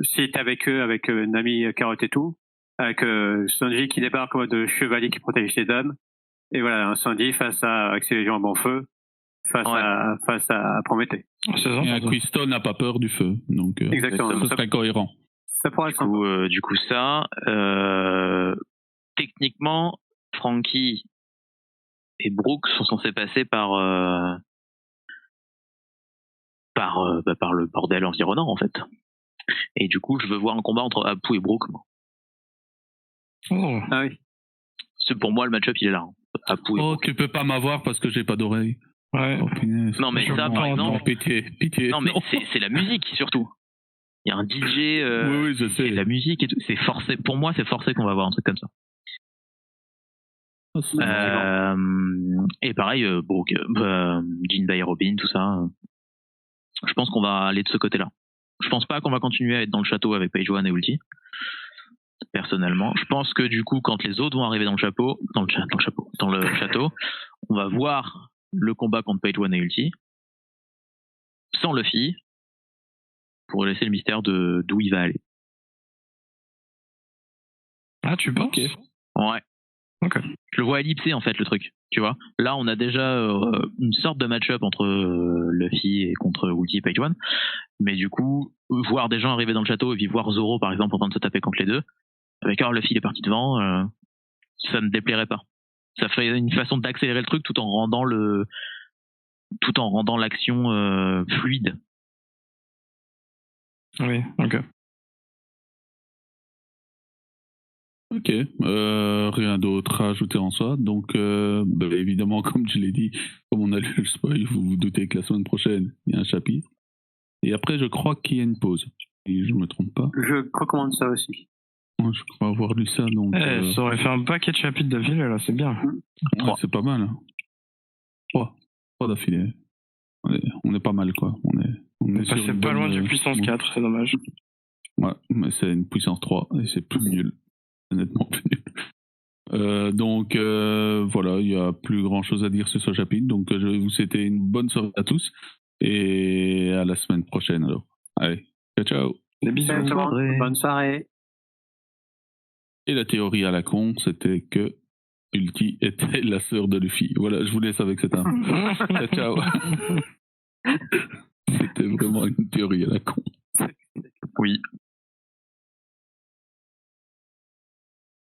si t'es avec eux, avec Nami, Carotte et tout, avec Sanji qui débarque en mode chevalier qui protège ses dames, Et voilà, Incendies face à Accélésion à bon feu, face à Prométhée. Et un Crystal n'a pas peur du feu, donc Exactement. ça serait cohérent. Ça pourrait être Du coup, ça, techniquement, Frankie et Brooke sont censés passer par le bordel environnant, en fait. Et du coup, je veux voir un combat entre Apu et Brooke. Moi. Oh. Ah oui. Pour moi, le match-up, il est là. Hein. Apu et Brooke. Tu peux pas m'avoir parce que j'ai pas d'oreille. Ouais. Oh, punaise. Non, mais ça, par exemple. Pitié. Non, mais c'est la musique, surtout. Il y a un DJ, oui, je sais. et la musique et tout. C'est forcé. Pour moi, c'est forcé qu'on va voir un truc comme ça. Et pareil, Brooke, Jinbei et Robin, tout ça. Je pense qu'on va aller de ce côté-là. Je pense pas qu'on va continuer à être dans le château avec Page One et Ulti. Personnellement, je pense que du coup, quand les autres vont arriver dans le château, on va voir le combat contre Page One et Ulti, sans Luffy, pour laisser le mystère de d'où il va aller. Ah, tu penses? Ouais. Ok. Je le vois ellipsé en fait le truc, tu vois. Là, on a déjà une sorte de match-up entre Luffy et contre Ulti et Page One, mais du coup, voir des gens arriver dans le château et puis voir Zoro par exemple en train de se taper contre les deux, avec Luffy il est parti devant, ça ne déplairait pas. Ça fait une façon d'accélérer le truc tout en rendant l'action fluide. Oui, ok. Ok, rien d'autre à ajouter en soi. Donc, évidemment, comme je l'ai dit, comme on a lu le spoil, vous vous doutez que la semaine prochaine, il y a un chapitre. Et après, je crois qu'il y a une pause. Et je me trompe pas. Je recommande ça aussi. Ouais, je crois avoir lu ça. Donc, ça aurait fait un paquet de chapitres d'affilée, là, c'est bien. Ouais, c'est pas mal. Hein. 3 d'affilée. On est pas mal, quoi. On est c'est pas loin du puissance 4, c'est dommage. Ouais, mais c'est une puissance 3 et c'est plus nul. Nettement plus nul. Donc voilà, il n'y a plus grand chose à dire sur ce chapitre. Donc je vais vous souhaiter une bonne soirée à tous et à la semaine prochaine alors. Allez, ciao. Des bisous. Bonne soirée. Et la théorie à la con, c'était que Ulti était la sœur de Luffy. Voilà, je vous laisse avec cette info. Ciao. C'était vraiment une théorie à la con. Oui.